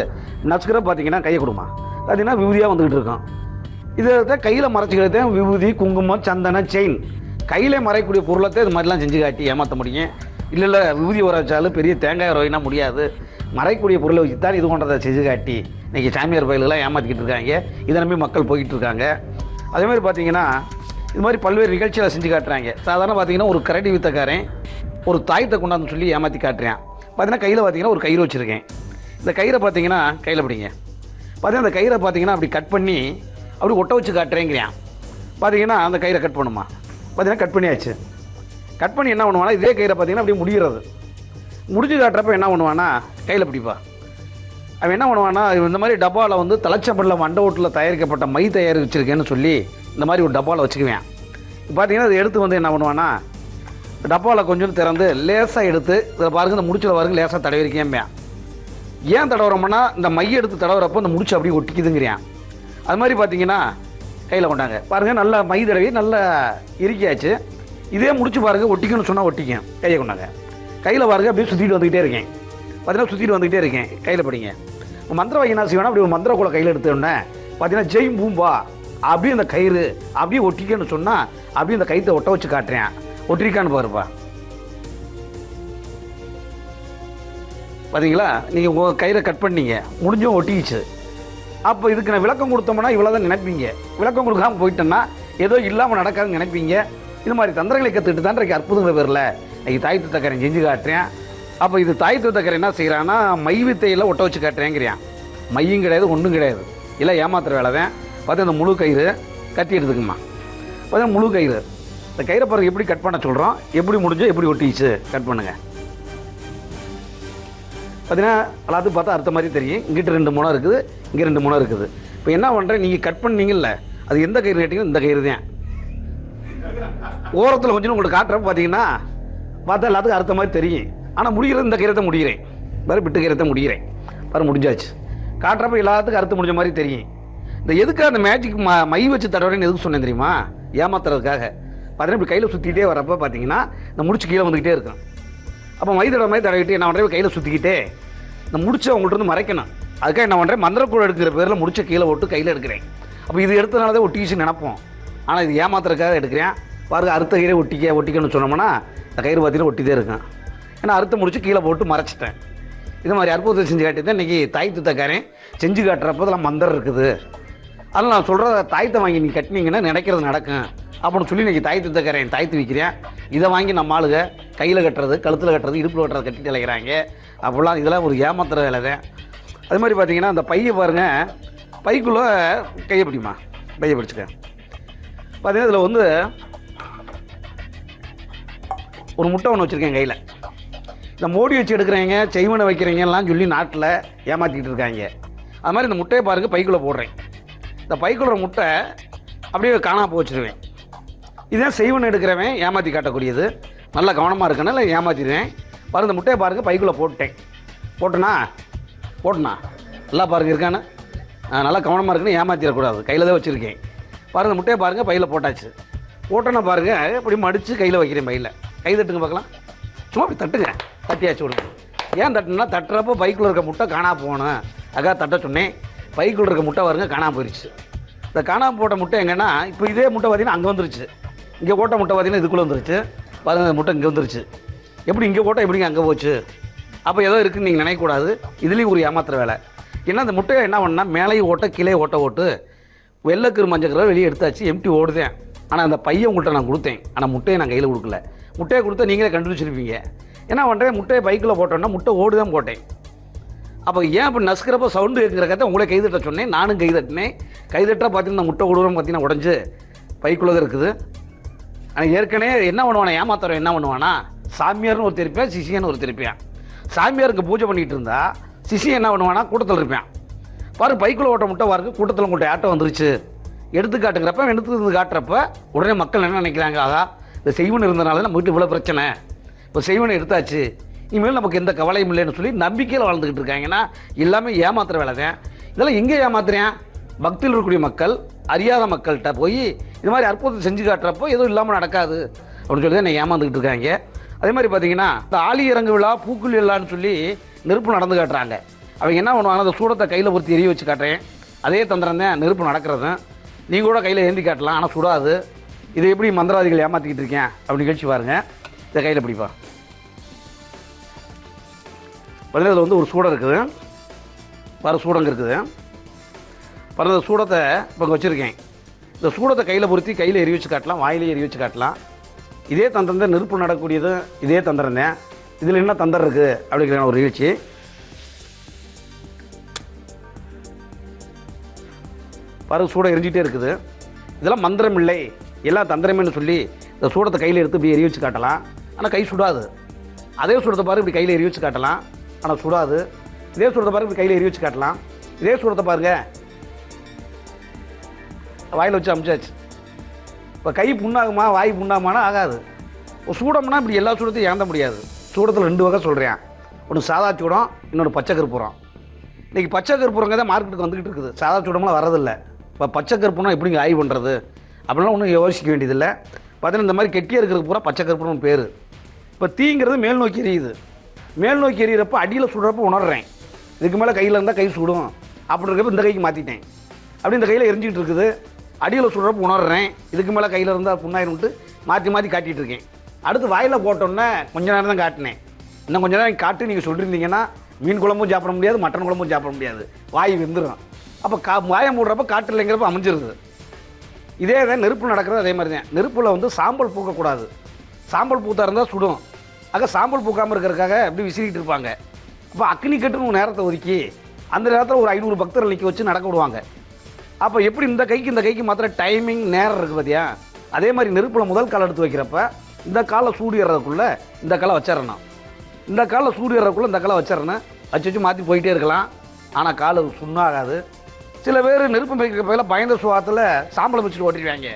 நசுக்கிற பார்த்தீங்கன்னா கையை கொடுமா பார்த்தீங்கன்னா விபூதியாக வந்துக்கிட்டு இருக்கும். இதை கையில் மறைச்சிக்கிறது விபூதி, குங்குமம், சந்தனம், செயின், கையிலே மறைக்கக்கூடிய பொருளத்தை இது மாதிரிலாம் செஞ்சு காட்டி ஏமாற்ற முடியும். இல்லை விபூதி உரைச்சாலும் பெரிய தேங்காய் உரையினா முடியாது, மறைக்கக்கூடிய பொருளை வச்சு தான் இது கொண்டதை செஞ்சு காட்டி இன்றைக்கி சாமியார் பயிலெல்லாம் ஏமாற்றிக்கிட்டு இருக்காங்க. இதை நம்பி மக்கள் போய்கிட்டு இருக்காங்க. அதேமாதிரி பார்த்தீங்கன்னா இது மாதிரி பல்வேறு நிகழ்ச்சிகளை செஞ்சு காட்டுறாங்க. சாதாரண பார்த்தீங்கன்னா ஒரு கரடி வித்தக்காரன் ஒரு தாயத்தை கொண்டாந்து சொல்லி ஏமாற்றி காட்டுறேன். பார்த்தீங்கன்னா கையில் பார்த்தீங்கன்னா ஒரு கயிறு வச்சுருக்கேன். இந்த கயிறை பார்த்தீங்கன்னா கையில் பிடிங்க. பார்த்தீங்கன்னா அந்த கயிறை பார்த்தீங்கன்னா அப்படி கட் பண்ணி அப்படி ஒட்ட வச்சு காட்டுறேங்கிறேன். பார்த்தீங்கன்னா அந்த கயிறை கட் பண்ணுமா, பார்த்தீங்கன்னா கட் பண்ணியாச்சு. கட் பண்ணி என்ன பண்ணுவானா, இதே கயிறை பார்த்தீங்கன்னா அப்படியே முடிகிறது. முடிஞ்சு காட்டுறப்ப என்ன பண்ணுவானா, கையில் பிடிப்பா. அவன் என்ன பண்ணுவானா, இந்த மாதிரி டப்பாவில் வந்து தலைச்சம்பட்டில் மண்டை ஓட்டில் தயாரிக்கப்பட்ட மை தயாரிச்சிருக்கேன்னு சொல்லி இந்த மாதிரி ஒரு டப்பாவில் வச்சுக்குவேன். பார்த்தீங்கன்னா அதை எடுத்து வந்து என்ன பண்ணுவானா, டப்பாவில் கொஞ்சம் திறந்து லேசாக எடுத்து இதில் பாருங்கள், இந்த முடிச்சில் பாருங்க லேசாக தடவிருக்கேன். ஏன் தடவுறோம்னா, இந்த மையை எடுத்து தடவுறப்போ இந்த முடிச்சு அப்படியே ஒட்டிக்குதுங்கிறேன். அது மாதிரி பார்த்தீங்கன்னா கையில் கொண்டாங்க பாருங்கள், நல்லா மை தடவி நல்லா இறுக்கியாச்சு. இதே முடிச்சு பாருங்கள், ஒட்டிக்கணும்னு சொன்னால் ஒட்டிக்கும். கையை கொண்டாங்க கையில் பாருங்கள், அப்படியே சுற்றிட்டு வந்துக்கிட்டே இருக்கேன். பார்த்தீங்கன்னா சுற்றிட்டு வந்துக்கிட்டே இருக்கேன். கையில் படிங்க. மந்திர வைனா செய்வேன்னா அப்படி ஒரு மந்திர கூட கையில் எடுத்தோடனே பார்த்தீங்கன்னா ஜெய் பூம்பா அப்படியே அந்த கயிறு அப்படியே ஒட்டிக்கன்னு சொன்னால் அப்படியே அந்த கயிற்றை ஒட்ட வச்சு காட்டுறேன். ஒட்டிருக்கான்னு பாருப்பா. பார்த்தீங்களா, நீங்கள் உங்கள் கயிறை கட் பண்ணீங்க, முடிஞ்சும் ஒட்டிக்கிச்சு. அப்போ இதுக்கு நான் விளக்கம் கொடுத்தோம்னா இவ்வளோ தான் நினைப்பீங்க. விளக்கம் கொடுக்காமல் போயிட்டேன்னா ஏதோ இல்லாமல் நடக்காதுன்னு நினைப்பீங்க. இது மாதிரி தந்திரங்களை கற்றுக்கிட்டு தான் இன்றைக்கு அற்புதங்கிற பேரில் இன்றைக்கி தாய் தக்கரை செஞ்சு காட்டுறேன். அப்போ இது தாய் தக்கரை என்ன செய்கிறான்னா, மை வித்தையில் ஒட்ட வச்சு காட்டுறேங்கிறான். மையும் கிடையாது, ஒன்றும் கிடையாது, இல்லை ஏமாத்துற வேலை தான். பார்த்து அந்த முழு கயிறு கட்டி எடுத்துக்குமா. பார்த்தா முழு கயிறு, இந்த கயிறை பாருங்க எப்படி கட் பண்ண சொல்கிறோம், எப்படி முடிஞ்சோ எப்படி ஒட்டிச்சு கட் பண்ணுங்கள். பார்த்தீங்கன்னா எல்லாத்துக்கும் பார்த்தா அடுத்த மாதிரி தெரியும். இங்கிட்ட 2 முனை இருக்குது, இங்கே 2 முனை இருக்குது. இப்போ என்ன பண்ணுறேன், நீங்கள் கட் பண்ணீங்கல்ல, அது எந்த கயிறு கேட்டிங்கன்னா இந்த கயிறு தான். ஓரத்தில் கொஞ்சம் உங்களுக்கு காட்டுறப்ப பார்த்தீங்கன்னா பார்த்தா எல்லாத்துக்கும் அடுத்த மாதிரி தெரியும். ஆனால் முடிகிறது இந்த கயிறத்தை முடிகிறேன் பாரு, விட்டு கயிறத்தை முடிகிறேன் பாரு, முடிஞ்சாச்சு. காட்டுறப்ப எல்லாத்துக்கும் அறுத்து முடிஞ்ச மாதிரி தெரியும். இந்த எதுக்கு அந்த மேஜிக் மை வச்சு தடவைன்னு எதுக்கு சொன்னேன் தெரியுமா, ஏமாத்துறதுக்காக. பார்த்தீங்கன்னா இப்படி கையில் சுற்றிக்கிட்டே வரப்போ பார்த்தீங்கன்னா இந்த முடிச்சு கீழே வந்துக்கிட்டே இருக்கும். அப்போ மை தடவை மாதிரி தடவிட்டு என்ன பண்ணுறேன், கையில் சுற்றிக்கிட்டே இந்த முடிச்ச அவங்கள்ட்ட இருந்து மறைக்கணும். அதுக்காக என்ன பண்ணுறேன், மந்திரக்கூட எடுக்கிற பேரில் முடிச்ச கீழே ஓட்டு கையில் எடுக்கிறேன். அப்போ இது எடுத்தனால தான் ஒட்டிச்சு நினைப்போம். ஆனால் இது ஏமாத்துறதுக்காக எடுக்கிறேன் பாருங்க. அறுத்த கயிறை ஒட்டிக்கணும்னு சொன்னோம்னா இந்த கயிறு பார்த்தீங்கன்னா ஒட்டிதே இருக்கும். ஏன்னா அறுத்த முடிச்சு கீழே போட்டு மறைச்சிட்டேன். இது மாதிரி அற்புதத்தை செஞ்சு காட்டி தான் இன்றைக்கி தாய் தக்காரன் செஞ்சு காட்டுறப்போ அதெல்லாம் மந்திரம் இருக்குது. அதனால் நான் சொல்கிற தாயத்தை வாங்கி நீ கட்டினீங்கன்னா நினைக்கிறது நடக்கும் அப்படின்னு சொல்லி இன்றைக்கி தாய் தக்காரன் தாய்த்து வைக்கிறேன். இதை வாங்கி நம்ம ஆளுக கையில் கட்டுறது, கழுத்தில் கட்டுறது, இடுப்பில் கட்டுறது கட்டிட்டு இலைக்கிறாங்க. அப்போல்லாம் இதெல்லாம் ஒரு ஏமாத்துற வேலை தான். அது மாதிரி பார்த்தீங்கன்னா அந்த பையை பாருங்கள், பைக்குள்ளே கையை பிடிமா, பையை பிடிச்சிக்க. பார்த்தீங்கன்னா இதில் வந்து ஒரு முட்டை ஒன்று வச்சுருக்கேன் கையில். இந்த மோடி வச்சு எடுக்கிறீங்க, செய்வனை வைக்கிறீங்கலாம் சொல்லி நாட்டில் ஏமாற்றிக்கிட்டு இருக்காங்க. அது மாதிரி இந்த முட்டையை பாருங்கள் பைக்குள்ளே போடுறேன். இந்த பைக்குள்ள முட்டை அப்படியே காணாமல் போச்சுருவேன். இதுதான் செய்வனை எடுக்கிறவன் ஏமாற்றி காட்டக்கூடியது. நல்லா கவனமாக இருக்கனால ஏமாற்றிடுவேன். பாருங்கள் இந்த முட்டையை பாருங்கள் பைக்குள்ளே போட்டேன். போட்டேனா நல்லா பாருங்கள் இருக்கானு, நல்லா கவனமாக இருக்குன்னு ஏமாற்றிடக்கூடாது. கையில் தான் வச்சுருக்கேன். பாருங்கள் முட்டையை பாருங்கள் பையில் போட்டாச்சு. போட்டோன்னா பாருங்கள் இப்படி மடித்து கையில் வைக்கிறேன். பையில் கை தட்டுங்க பார்க்கலாம். சும்மா அப்படி தட்டுங்க, தட்டியாச்சு கொடுங்க. ஏன் தட்டுனா தட்டுறப்போ பைக்குள்ள இருக்க முட்டை காணாமல் போகணும், அதுக்காக தட்ட சொன்னேன். பைக்குள்ள இருக்க முட்டை பாருங்க காணாமல் போயிடுச்சு. இந்த காணாமல் போட்ட முட்டை எங்கன்னா இப்போ இதே முட்டை பார்த்தீங்கன்னா அங்கே வந்துருச்சு. இங்கே போட்ட முட்டை பார்த்தீங்கன்னா இதுக்குள்ளே வந்துருச்சு. பாருங்கள் முட்டை இங்கே வந்துருச்சு. எப்படி இங்கே போட்டால் எப்படிங்க அங்கே போச்சு? அப்போ ஏதோ இருக்குன்னு நீங்கள் நினைக்கக்கூடாது. இதுலேயும் ஒரு ஏமாத்துற வேலை. ஏன்னா அந்த முட்டையை என்ன பண்ணால் மேலேயும் ஓட்ட கீழே ஓட்டு வெள்ளைக்கரு மஞ்சக்கரை வெளியே எடுத்தாச்சு, எம்டி ஓடுதேன். ஆனால் அந்த பையன் உங்கள்கிட்ட நான் கொடுத்தேன், ஆனால் முட்டையை நான் கையில் கொடுக்கல. முட்டையை கொடுத்தா நீங்களே கண்டுபிடிச்சிருப்பீங்க. என்ன பண்ணுறேன், முட்டையை பைக்கில் போட்டோன்னா முட்டை ஓடு தான் போட்டேன். அப்போ ஏன் இப்போ நசுக்கிறப்போ சவுண்டு கேட்குறக்காக உங்களே கைதட்ட சொன்னேன். நானும் கைதட்டினேன். கைதட்டால் பார்த்தீங்கன்னா முட்டை ஓடுறோம் பார்த்தீங்கன்னா உடஞ்சி பைக்குள்ளே தான் இருக்குது. ஆனால் ஏற்கனவே என்ன பண்ணுவானா, ஏமாத்துறவன் என்ன பண்ணுவானா, சாமியார்னு ஒரு திருப்பியான், சிஷியன்னு ஒரு திருப்பியான். சாமியாருக்கு பூஜை பண்ணிகிட்டு இருந்தா சிஷியன் என்ன பண்ணுவானா, கூட்டத்தில் இருப்பான். பாரு பைக்குள்ளே ஓட்ட முட்டை பாருங்க, கூட்டத்தில் உங்கள்கிட்ட ஆட்டம் வந்துருச்சு எடுத்துக்காட்டுங்கிறப்ப எடுத்து காட்டுறப்ப உடனே மக்கள் என்ன நினைக்கிறாங்க, ஆகா இந்த செய்வன் இருந்தனால நம்ம வீட்டு இவ்வளோ பிரச்சனை, இப்போ செய்வனை எடுத்தாச்சு, இனிமேல் நமக்கு எந்த கவலையும் இல்லைன்னு சொல்லி நம்பிக்கையில் வாழ்ந்துக்கிட்டு இருக்காங்கன்னா எல்லாமே ஏமாத்துற வேலை தான். இதெல்லாம் எங்கே ஏமாத்துறேன்? பக்தியில் இருக்கக்கூடிய மக்கள் அறியாத மக்கள்கிட்ட போய் இது மாதிரி அற்புதத்தை செஞ்சு காட்டுறப்போ எதுவும் இல்லாமல் நடக்காது அப்படின்னு சொல்லி தான் என்னை ஏமாந்துக்கிட்டு இருக்காங்க. அதே மாதிரி பார்த்தீங்கன்னா இந்த ஆழி இறங்கு விழா பூக்குழி விழான்னு சொல்லி நெருப்பு நடந்து காட்டுறாங்க. அவங்க என்ன பண்ணுவாங்க, அந்த சூடத்தை கையில் பொறுத்து எரிய வச்சு காட்டுறேன். அதே தந்திரம் தான் நெருப்பு நடக்கிறது. நீங்கள் கூட கையில் ஏந்தி காட்டலாம், ஆனால் சுடாது. இதை எப்படி மந்திரவாதிகள் ஏமாற்றிக்கிட்டு இருக்கேன் அப்படின்னு நிகழ்ச்சி பாருங்க. இதை கையில் பிடிப்பா. பதில் இதில் வந்து ஒரு சூடம் இருக்குது, வேறு சூடங்க இருக்குது. பிறந்த சூடத்தை இப்போ இங்கே வச்சுருக்கேன். இந்த சூடத்தை கையில் பொருத்தி கையில் எரி வச்சு காட்டலாம், வாயிலே எரி வச்சு காட்டலாம். இதே தந்திரம் தான் நெருப்பு நடக்கக்கூடியது, இதே தந்திரம் தான். இதில் என்ன தந்திரம் இருக்குது அப்படிங்கிற ஒரு நிகழ்ச்சி. பாரு சூடம் எரிஞ்சிட்டே இருக்குது. இதெல்லாம் மந்திரம் இல்லை, எல்லாம் தந்திரமேன்னு சொல்லி இந்த சூடத்தை கையில் எடுத்து இப்படி எரி வச்சு காட்டலாம், ஆனால் கை சுடாது. அதே சூடத்தை பாரு இப்படி கையில் எரி வச்சு காட்டலாம், ஆனால் சுடாது. இதே சூடத்தை பாரு இப்படி கையில் எரி வச்சு காட்டலாம். இதே சூடத்தை பாருங்க வாயில் வச்சு அமிச்சாச்சு. இப்போ கை புண்ணாகுமா வாய் புண்ணாகுமானா ஆகாது. ஒரு சூடம்னா இப்படி எல்லா சூடத்தையும் ஏந்த முடியாது. சூடத்தில் 2 வகை சொல்கிறேன். ஒன்று சாதா சூடம், இன்னொன்று பச்சை கற்பூரம். இன்றைக்கி பச்சை கற்பூரங்க தான் மார்க்கெட்டுக்கு வந்துக்கிட்டு இருக்குது, சாதா சூடம்லாம் வரதில்லை. இப்போ பச்சை கற்பூரம் எப்படிங்க ஆய்வு பண்ணுறது அப்படிலாம் ஒன்றும் யோசிக்க வேண்டியதில்லை. பார்த்தீங்கன்னா இந்த மாதிரி கெட்டியாக இருக்கிறது பூரா பச்சை கற்பூரம் பேர். இப்போ தீங்கிறது மேல் நோக்கி எரியுது. மேல் நோக்கி எரியிறப்போ அடியில் சுடுறப்போ உணர்றேன், இதுக்கு மேலே கையில் இருந்தால் கை சுடும் அப்படி இருக்கப்போ இந்த கைக்கு மாற்றிட்டேன். அப்படி இந்த கையில் எரிஞ்சிக்கிட்டு இருக்குது, அடியில் சுடுறப்போ உணர்றேன், இதுக்கு மேலே கையில் இருந்தால் புண்ணாயிரும்ட்டு மாற்றி மாற்றி காட்டிகிட்டு இருக்கேன். அடுத்து வாயில் போட்டோன்னே கொஞ்ச நேரம் தான் காட்டினேன். இன்னும் கொஞ்ச நேரம் காட்டு நீங்கள் சொல்லியிருந்தீங்கன்னா மீன் குழம்பும் சாப்பிட முடியாது, மட்டன் குழம்பும் சாப்பிட முடியாது, வாய் வெந்துடும். அப்போ வாயை மூடுறப்ப காட்டு இல்லைங்கிறப்ப அமைஞ்சிருது. இதே தான் நெருப்பு நடக்கிறது அதே மாதிரி தான். நெருப்பில் வந்து சாம்பல் பூக்கக்கூடாது. சாம்பல் பூத்தா இருந்தால் சுடும். ஆக சாம்பல் பூக்காமல் இருக்கிறதுக்காக அப்படி விசிறிக்கிட்டு இருப்பாங்க. அப்போ அக்னி கட்டுன்னு நேரத்தை ஒதுக்கி அந்த நேரத்தில் ஒரு 500 பக்தர்கள் நிற்க வச்சு நடக்க விடுவாங்க. அப்போ எப்படி இந்த கைக்கு மாத்திரம் டைமிங் நேரம் இருக்குது பார்த்தியா, அதே மாதிரி நெருப்பில் முதல் காலை எடுத்து வைக்கிறப்ப இந்த காலை சூடிடுறதுக்குள்ளே இந்த காலை வச்சிடணும், இந்த காலை சூடிடுறதுக்குள்ளே இந்த காலை வச்சிடணும். வச்சு மாற்றி போயிட்டே இருக்கலாம், ஆனால் கால் சுண்ணாகாது. சில பேர் நெருப்பு வைக்கிற பையில் பயந்த சுவாத்தில் சாம்பலை வச்சுட்டு ஓட்டிடுவாங்க.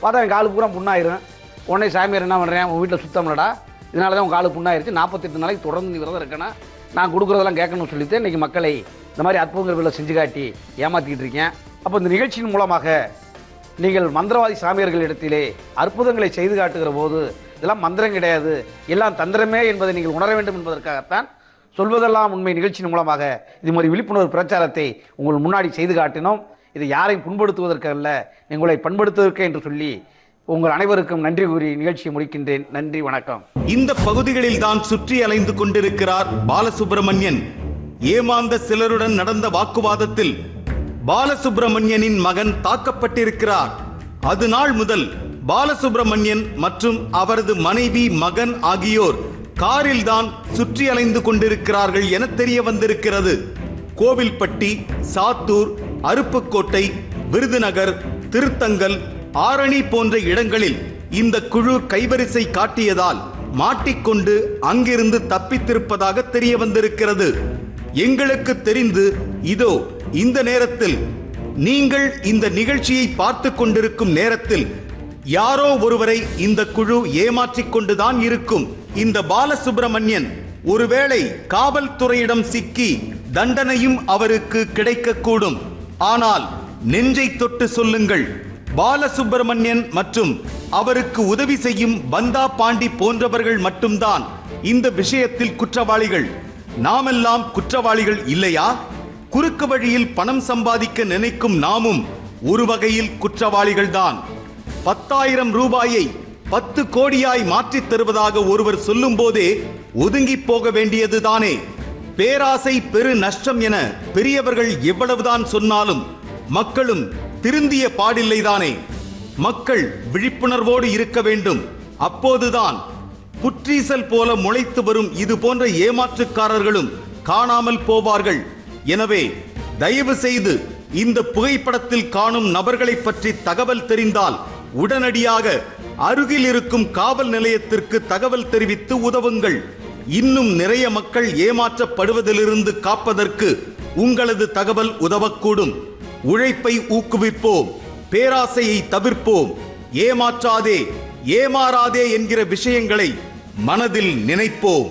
பார்த்தா என் காலு பூரா புண்ணாயிரும். உடனே சாமியார் என்ன பண்ணுறேன், உங்கள் வீட்டில் சுத்தம் இல்லடா, இதனால தான் உங்கள் காலு புண்ணாயிருச்சு, 48 நாளைக்கு தொடர்ந்து நீ விரதம் இருக்கணும், நான் கொடுக்குறதெல்லாம் கேட்கணும்னு சொல்லிட்டு இன்றைக்கி மக்களை இந்த மாதிரி அற்புதங்கள் செஞ்சு காட்டி ஏமாற்றிக்கிட்டு இருக்கேன். அப்போ இந்த நிகழ்ச்சியின் மூலமாக நீங்கள் மந்திரவாதி சாமியார்களிடத்திலே அற்புதங்களை செய்து காட்டுகிற போது இதெல்லாம் மந்திரம் கிடையாது, எல்லாம் தந்திரமே என்பதை நீங்கள் உணர வேண்டும் என்பதற்காகத்தான் சொல்வதெல்லாம் உண்மை நிகழ்ச்சியின் மூலமாக இது மாதிரி விழிப்புணர்வு பிரச்சாரத்தை உங்கள் முன்னாடி செய்து காட்டினோம். இதை யாரையும் புண்படுத்துவதற்கல்ல, உங்களை பண்படுத்துவதற்கு என்று சொல்லி உங்கள் அனைவருக்கும் நன்றி கூறி நிகழ்ச்சியை முடிக்கின்றேன். நன்றி, வணக்கம். இந்த பகுதிகளில் தான் சுற்றி அலைந்து கொண்டிருக்கிறார் பாலசுப்ரமணியன். ஏமாந்த சிலருடன் நடந்த வாக்குவாதத்தில் பாலசுப்ரமணியனின் மகன் தாக்கப்பட்டிருக்கிறார். அது நாள் முதல் பாலசுப்ரமணியன் மற்றும் அவரது மனைவி மகன் ஆகியோர் காரில் தான் சுற்றி அலைந்து கொண்டிருக்கிறார்கள் என தெரிய வந்திருக்கிறது. கோவில்பட்டி, சாத்தூர், அருப்புக்கோட்டை, விருதுநகர், திருத்தங்கல், ஆரணி போன்ற இடங்களில் இந்த குழு கைவரிசை காட்டியதால் மாட்டிக்கொண்டு அங்கிருந்து தப்பித்திருப்பதாக தெரிய வந்திருக்கிறது. எங்களுக்கு தெரிந்து இதோ இந்த நேரத்தில் நீங்கள் இந்த நிகழ்ச்சியை பார்த்து கொண்டிருக்கும் நேரத்தில் யாரோ ஒருவரை இந்த குழு ஏமாற்றிக் கொண்டுதான் இருக்கும். இந்த பாலசுப்ரமணியன் ஒருவேளை காவல்துறையிடம் சிக்கி தண்டனையும் அவருக்கு கிடைக்கக்கூடும். ஆனால் நெஞ்சை தொட்டு சொல்லுங்கள், பாலசுப்ரமணியன் மற்றும் அவருக்கு உதவி செய்யும் பந்தா பாண்டி போன்றவர்கள் மட்டும்தான் இந்த விஷயத்தில் குற்றவாளிகள். நாமெல்லாம் குற்றவாளிகள் இல்லையா? குறுக்கு வழியில் பணம் சம்பாதிக்க நினைக்கும் நாமும் ஒரு வகையில் குற்றவாளிகள்தான். 10,000 ரூபாயை 10 கோடியாய் மாற்றித் தருவதாக ஒருவர் சொல்லும் போதே ஒதுங்கி போக வேண்டியதுதானே. பேராசை பெரு நஷ்டம் என பெரியவர்கள் எவ்வளவுதான் சொன்னாலும் மக்களும் திருந்திய பாடில்லைதானே. மக்கள் விழிப்புணர்வோடு இருக்க வேண்டும். அப்போதுதான் புற்றீசல் போல முளைத்து வரும் இது போன்ற ஏமாற்றுக்காரர்களும் காணாமல் போவார்கள். எனவே தயவு செய்து இந்த புகைப்படத்தில் காணும் நபர்களை பற்றி தகவல் தெரிந்தால் உடனடியாக அருகில் இருக்கும் காவல் நிலையத்திற்கு தகவல் தெரிவித்து உதவுங்கள். இன்னும் நிறைய மக்கள் ஏமாற்றப்படுவதிலிருந்து காப்பதற்கு உங்களது தகவல் உதவக்கூடும். உழைப்பை ஊக்குவிப்போம், பேராசையை தவிர்ப்போம். ஏமாற்றாதே, ஏமாறாதே என்கிற விஷயங்களை மனதில் நினைப்போம்.